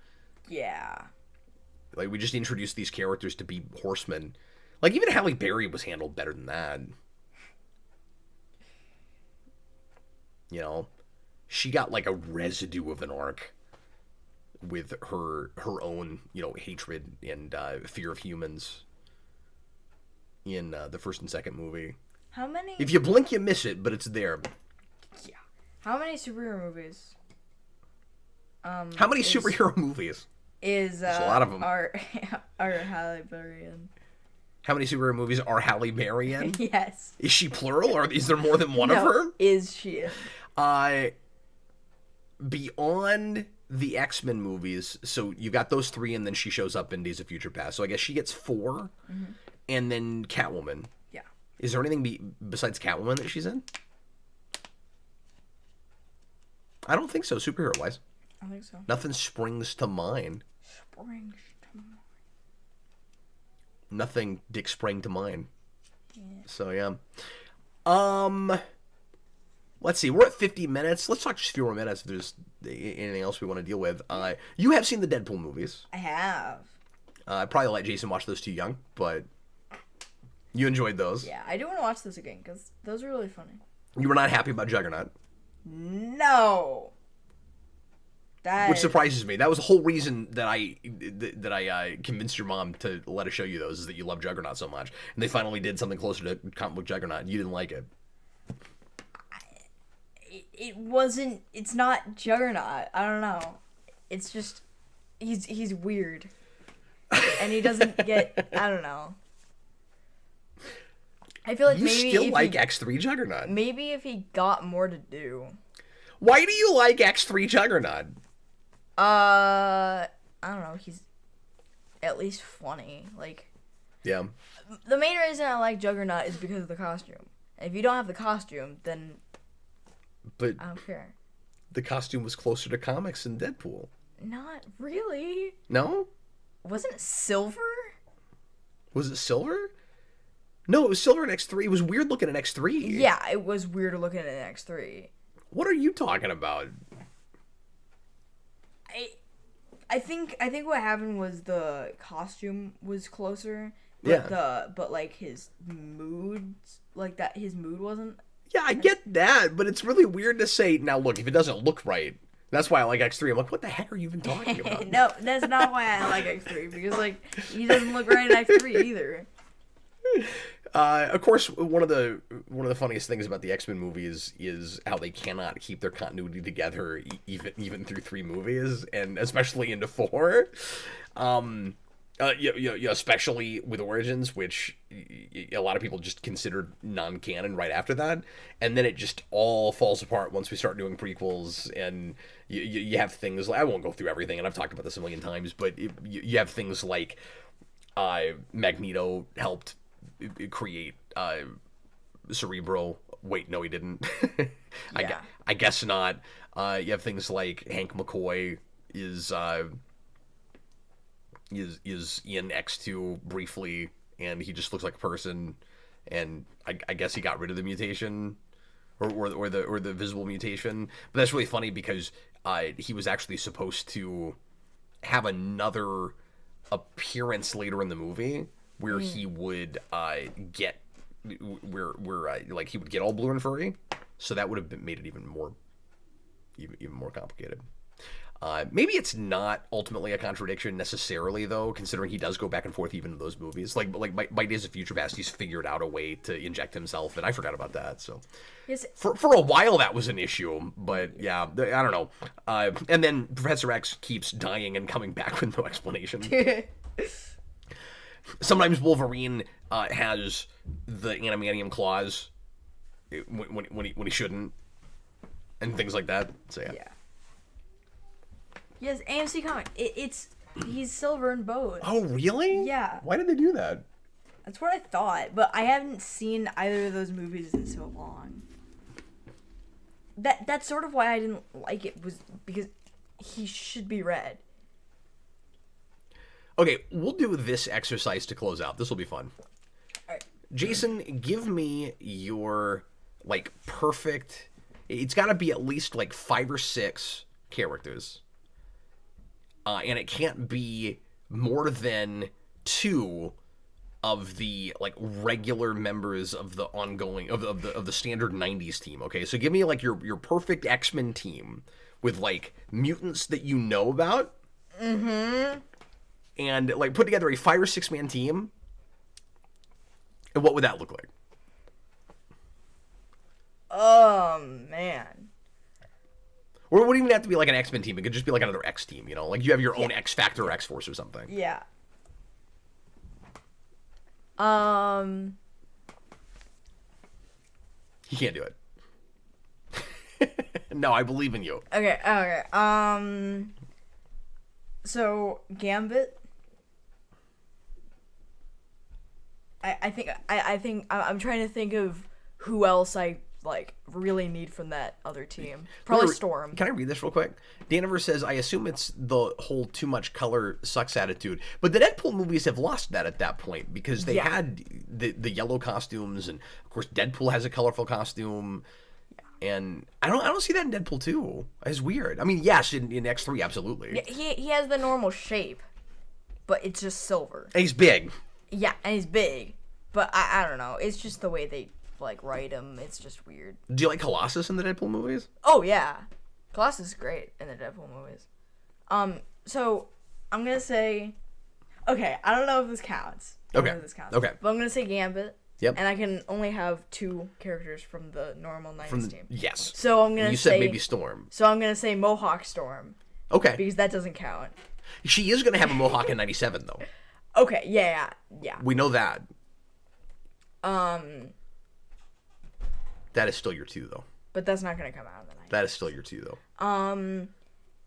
Yeah. Like, we just introduced these characters to be horsemen. Like, even Halle Berry was handled better than that. She got like a residue of an arc with her own, hatred and fear of humans in the first and second movie. How many? If you blink, you miss it, but it's there. Yeah. How many superhero movies? How many superhero movies? There's a lot of them. Are Halle Berry in? How many superhero movies are Halle Berry in? Yes. Is she plural, or is there more than one of her? Is she in? Beyond the X-Men movies, so you got those 3, and then she shows up in Days of Future Past. So I guess she gets 4, and then Catwoman. Yeah. Is there anything besides Catwoman that she's in? I don't think so, superhero-wise. I think so. Nothing springs to mind. Nothing Dick sprang to mind. Yeah. So, yeah. Let's see. We're at 50 minutes. Let's talk just a few more minutes if there's anything else we want to deal with. You have seen the Deadpool movies. I have. I probably let Jason watch those too young, but you enjoyed those. Yeah, I do want to watch those again because those are really funny. You were not happy about Juggernaut. No. Which surprises me. That was the whole reason that I convinced your mom to let us show you those, is that you love Juggernaut so much. And they finally did something closer to comic book Juggernaut, and you didn't like it. It wasn't. It's not Juggernaut. I don't know. It's just he's weird, and he doesn't get. I don't know. I feel like You maybe still if like he, X3 Juggernaut. maybe if he got more to do. Why do you like X3 Juggernaut? I don't know. He's at least funny. Like, Yeah. the main reason I like Juggernaut is because of the costume. And if you don't have the costume, then But I don't care. the costume was closer to comics than Deadpool. Not really. No? Wasn't it silver? Was it silver? No, it was silver in X3. It was weird looking in X3. Yeah, it was weird looking at an X3. What are you talking about? I think what happened was the costume was closer. But Yeah. but like his mood, like that, his mood wasn't. Yeah, I get that, but it's really weird to say, now look, if it doesn't look right, that's why I like X3. I'm like, what the heck are you even talking about? No, that's not why I like X3, because like he doesn't look right in X3 either. Of course, one of the funniest things about the X-Men movies is how they cannot keep their continuity together even through 3 movies, and especially into 4. Especially with Origins, which a lot of people just considered non-canon right after that, and then it just all falls apart once we start doing prequels, and you have things like, I won't go through everything, and I've talked about this a million times, but you have things like Magneto helped create Cerebro. Wait, no, he didn't. Yeah. I guess not. You have things like Hank McCoy is in X2 briefly, and he just looks like a person, and I guess he got rid of the mutation, or the visible mutation. But that's really funny because he was actually supposed to have another appearance later in the movie where he would get like he would get all blue and furry, so that would have made it even more complicated. Maybe it's not ultimately a contradiction necessarily, though, considering he does go back and forth even in those movies. Like by Days of Future Past, he's figured out a way to inject himself, and I forgot about that. So Yes. for a while that was an issue, but yeah, I don't know. And then Professor X keeps dying and coming back with no explanation. Sometimes Wolverine has the adamantium claws when he shouldn't, and things like that. So yeah. Yes, AMC comic. He's silver in both. Oh, really? Yeah. Why did they do that? That's what I thought, but I haven't seen either of those movies in so long. That's sort of why I didn't like it, was because he should be red. Okay, we'll do this exercise to close out. This will be fun. Alright. Jason, give me your, like, perfect... It's got to be at least, like, 5 or 6 characters. And it can't be more than 2 of the, like, regular members of the ongoing... of the standard 90s team, okay? So give me, like, your perfect X-Men team with, like, mutants that you know about. Mm-hmm. And, like, put together a 5 or 6 man team. And what would that look like? Oh, man. Or it wouldn't even have to be like an X-Men team. It could just be like another X team, you know? Like you have your own X Factor or X Force or something. Yeah. He can't do it. No, I believe in you. Okay. So, Gambit. I think I'm trying to think of who else I like really need from that other team. Probably Storm. Can I read this real quick? Daniver says, I assume it's the whole too much color sucks attitude. But the Deadpool movies have lost that at that point because they had the yellow costumes, and of course Deadpool has a colorful costume. And I don't see that in Deadpool 2. It's weird. I mean, yes, in X3, absolutely. Yeah, he has the normal shape, but it's just silver. And he's big. Yeah, and he's big. But I don't know. It's just the way they like write him. It's just weird. Do you like Colossus in the Deadpool movies? Oh yeah, Colossus is great in the Deadpool movies. So I'm gonna say, okay, I don't know if this counts. Okay. Okay. But I'm gonna say Gambit. Yep. And I can only have 2 characters from the normal 90s team. Yes. So I'm gonna You say said maybe Storm. So I'm gonna say Mohawk Storm. Okay. Because that doesn't count. She is gonna have a mohawk in '97 though. Okay. Yeah. We know that. That is still your 2, though. But that's not gonna come out in the 90s. That is still your 2, though.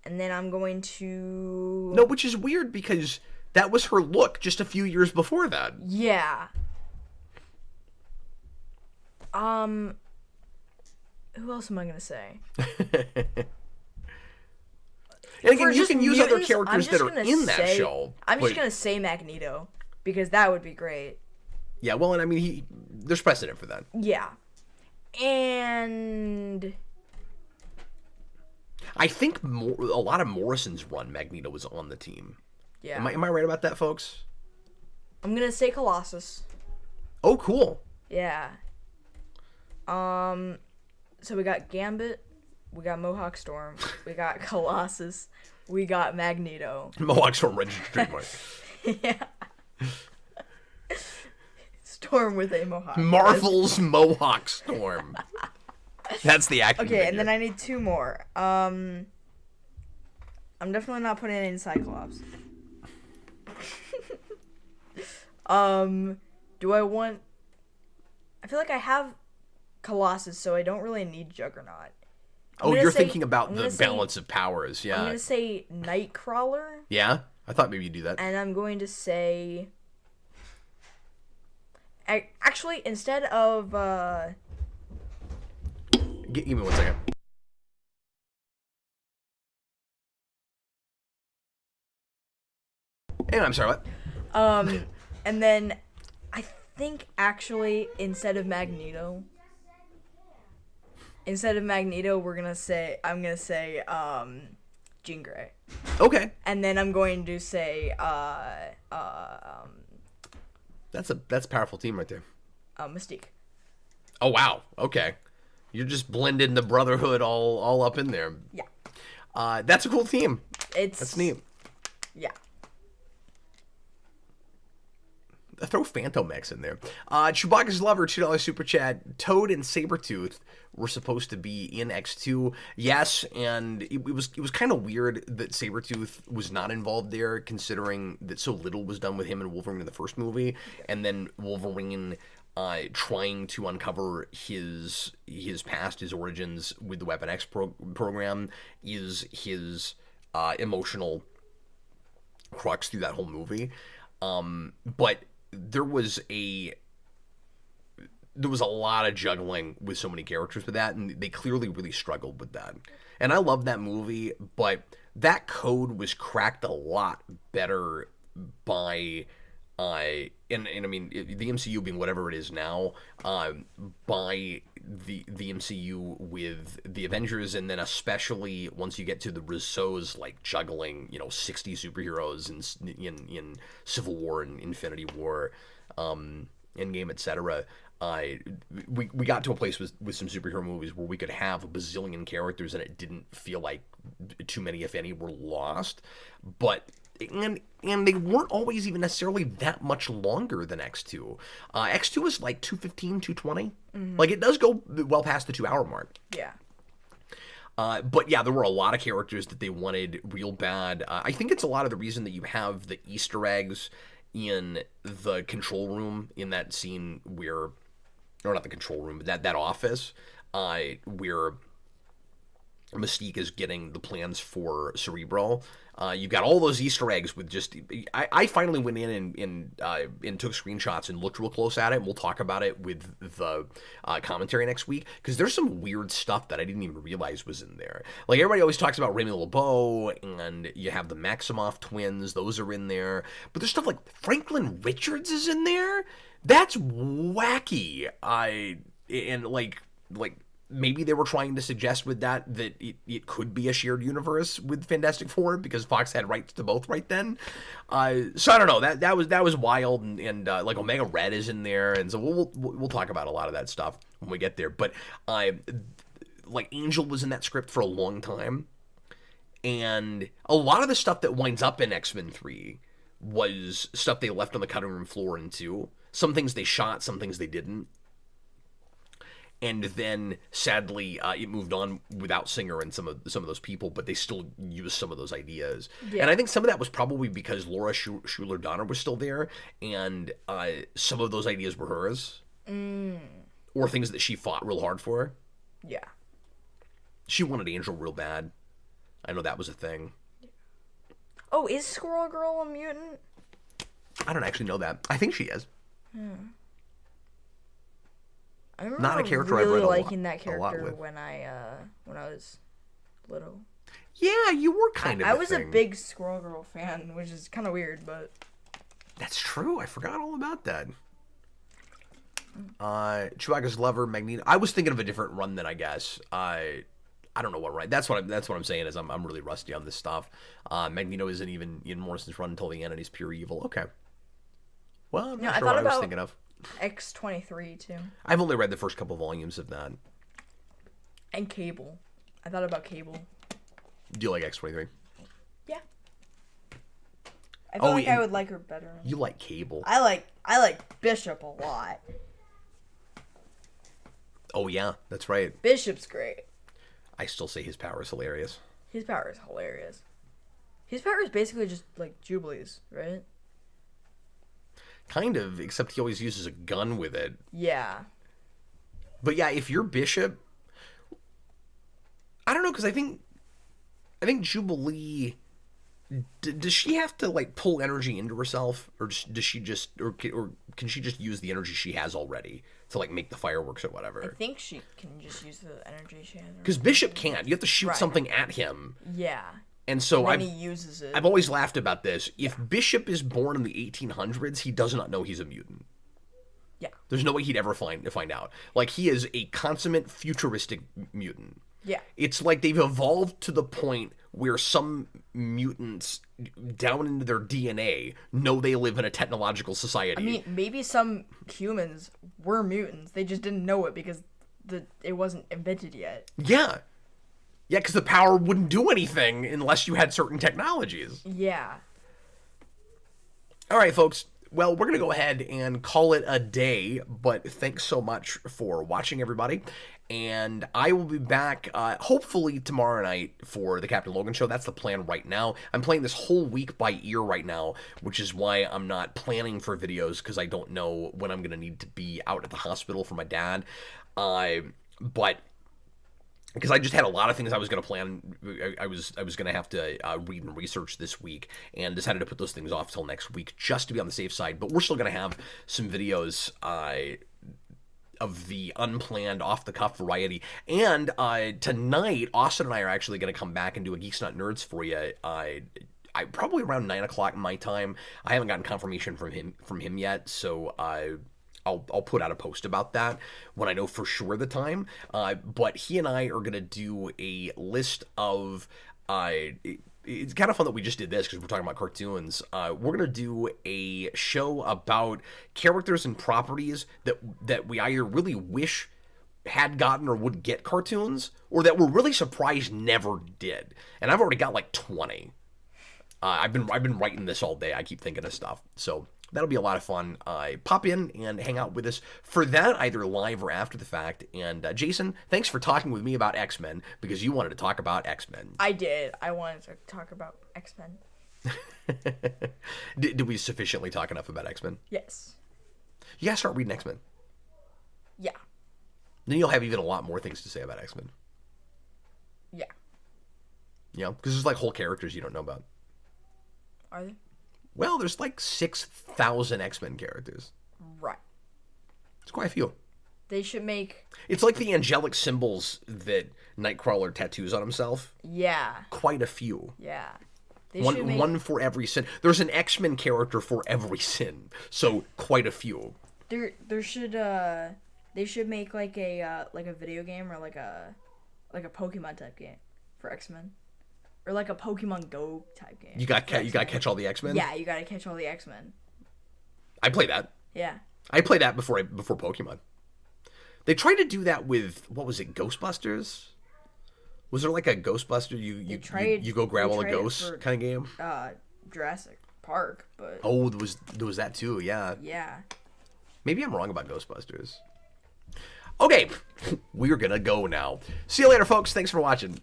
And then I'm going to... No, which is weird because that was her look just a few years before that. Yeah. Who else am I gonna say? And again, you can use other characters that are in that show. I'm just gonna say Magneto, because that would be great. Yeah, well, and I mean, there's precedent for that. Yeah. And... I think a lot of Morrison's run, Magneto was on the team. Yeah. Am I right about that, folks? I'm gonna say Colossus. Oh, cool. Yeah. So we got Gambit, we got Mohawk Storm, we got Colossus, we got Magneto. Mohawk Storm registered trademark. Yeah. Storm with a mohawk. Marvel's Mohawk Storm. That's the action Okay, figure. and then I need 2 more. I'm definitely not putting it in Cyclops. Do I want... I feel like I have Colossus, so I don't really need Juggernaut. You're thinking about the balance of powers, yeah. I'm going to say Nightcrawler. Yeah? I thought maybe you'd do that. And I'm going to say... Actually, instead of... Give me 1 second. Hey, I'm sorry, what? And then I think actually instead of Magneto, I'm gonna say Jean Grey. Okay. And then I'm going to say That's a powerful team right there. Mystique. Oh wow. Okay. You're just blending the Brotherhood all up in there. Yeah. That's a cool team. That's neat. Yeah. Throw Phantom X in there. Chewbacca's Lover, $2 super chat. Toad and Sabretooth were supposed to be in X2. Yes, and it was kind of weird that Sabretooth was not involved there, considering that so little was done with him and Wolverine in the first movie, and then Wolverine trying to uncover his past, his origins with the Weapon X program is his emotional crux through that whole movie. But there was a lot of juggling with so many characters with that, and they clearly really struggled with that. And I love that movie, but that code was cracked a lot better by and I mean the MCU being whatever it is now, by the MCU with the Avengers, and then especially once you get to the Russos like juggling 60 superheroes in Civil War and Infinity War, Endgame, etc. We got to a place with some superhero movies where we could have a bazillion characters and it didn't feel like too many, if any, were lost. But and they weren't always even necessarily that much longer than X2. X2 is like 215, 220. Mm-hmm. Like, it does go well past the 2-hour mark. Yeah. But yeah, there were a lot of characters that they wanted real bad. I think it's a lot of the reason that you have the Easter eggs in the control room in that scene where, or not the control room, but that office, where Mystique is getting the plans for Cerebral. You've got all those Easter eggs with just... I finally went in and took screenshots and looked real close at it, and we'll talk about it with the commentary next week, because there's some weird stuff that I didn't even realize was in there. Like, everybody always talks about Remy LeBeau, and you have the Maximoff twins, those are in there. But there's stuff like Franklin Richards is in there? That's wacky. And like maybe they were trying to suggest with that it could be a shared universe with Fantastic Four, because Fox had rights to both right then. So I don't know. That was wild, and like Omega Red is in there, and so we'll talk about a lot of that stuff when we get there. But like Angel was in that script for a long time, and a lot of the stuff that winds up in X-Men 3 was stuff they left on the cutting room floor in 2. Some things they shot, some things they didn't. And then, sadly, it moved on without Singer and some of those people, but they still used some of those ideas. Yeah. And I think some of that was probably because Laura Schuler Donner was still there, and some of those ideas were hers. or things that she fought real hard for. Yeah. She wanted Angel real bad. I know that was a thing. Oh, is Squirrel Girl a mutant? I don't actually know that. I think she is. I remember Not a character really I've read liking that a lot character with. when I was little. Yeah, you were kind of. I was thing. a big Squirrel Girl fan, which is kind of weird, but That's true. I forgot all about that. Chewbacca's lover, Magneto. I was thinking of a different run than I guess. I don't know what run. That's what I'm saying is I'm really rusty on this stuff. Magneto isn't even Ian Morrison's run until the end, and he's pure evil. Okay. Well, I'm not sure what I was thinking of. X-23 too. I've only read the first couple volumes of that. And Cable. I thought about Cable. Do you like X-23? Yeah. I feel like I would like her better. You like Cable. I like Bishop a lot. Oh, yeah. That's right. Bishop's great. I still say his power is hilarious. His power is hilarious. His power is basically just like Jubilee's, right? Kind of, except he always uses a gun with it. Yeah. But yeah, if you're Bishop... I don't know, because I think Jubilee... does she have to, like, pull energy into herself? Or does she just... Or can she just use the energy she has already to, like, make the fireworks or whatever? I think she can just use the energy she has. Because Bishop can't. You have to shoot Right. something at him. Yeah. And so And then he uses it. I've always laughed about this. If Bishop is born in the 1800s, he does not know he's a mutant. Yeah. There's no way he'd ever find out. Like, he is a consummate futuristic mutant. Yeah. It's like they've evolved to the point where some mutants, down into their DNA, know they live in a technological society. I mean, maybe some humans were mutants. They just didn't know it because it wasn't invented yet. Yeah. Yeah, because the power wouldn't do anything unless you had certain technologies. Yeah. All right, folks. Well, we're going to go ahead and call it a day, but thanks so much for watching, everybody. And I will be back, hopefully, tomorrow night for the Captain Logan show. That's the plan right now. I'm playing this whole week by ear right now, which is why I'm not planning for videos, because I don't know when I'm going to need to be out at the hospital for my dad. But... because I just had a lot of things I was going to plan. I was going to have to read and research this week, and decided to put those things off till next week just to be on the safe side. But we're still going to have some videos of the unplanned, off-the-cuff variety. And tonight, Austin and I are actually going to come back and do a Geeks Not Nerds for you. I probably around 9 o'clock my time. I haven't gotten confirmation from him yet, so I'll put out a post about that when I know for sure the time. But he and I are going to do a list of... it's kind of fun that we just did this because we're talking about cartoons. We're going to do a show about characters and properties that we either really wish had gotten or would get cartoons, or that we're really surprised never did. And I've already got like 20. I've been writing this all day. I keep thinking of stuff. So... that'll be a lot of fun. Pop in and hang out with us for that, either live or after the fact. And Jason, thanks for talking with me about X-Men, because you wanted to talk about X-Men. I did. I wanted to talk about X-Men. Did we sufficiently talk enough about X-Men? Yes. You gotta start reading X-Men. Yeah. Then you'll have even a lot more things to say about X-Men. Yeah. You know, because there's like whole characters you don't know about. Are there? Well, there's like 6,000 X-Men characters. Right. It's quite a few. They should make... it's like the angelic symbols that Nightcrawler tattoos on himself. Yeah. Quite a few. Yeah. One for every sin. There's an X-Men character for every sin. So, quite a few. There should, they should make like a video game or like a Pokemon type game for X-Men. Or like a Pokemon Go type game. You got catch all the X-Men? Yeah, you gotta catch all the X-Men. I play that. Yeah. I played that before Pokemon. They tried to do that with, what was it, Ghostbusters? Was there like a Ghostbuster you go grab all the ghosts kind of game? Jurassic Park, but... oh, there was that too, yeah. Yeah. Maybe I'm wrong about Ghostbusters. Okay, we're gonna go now. See you later, folks. Thanks for watching.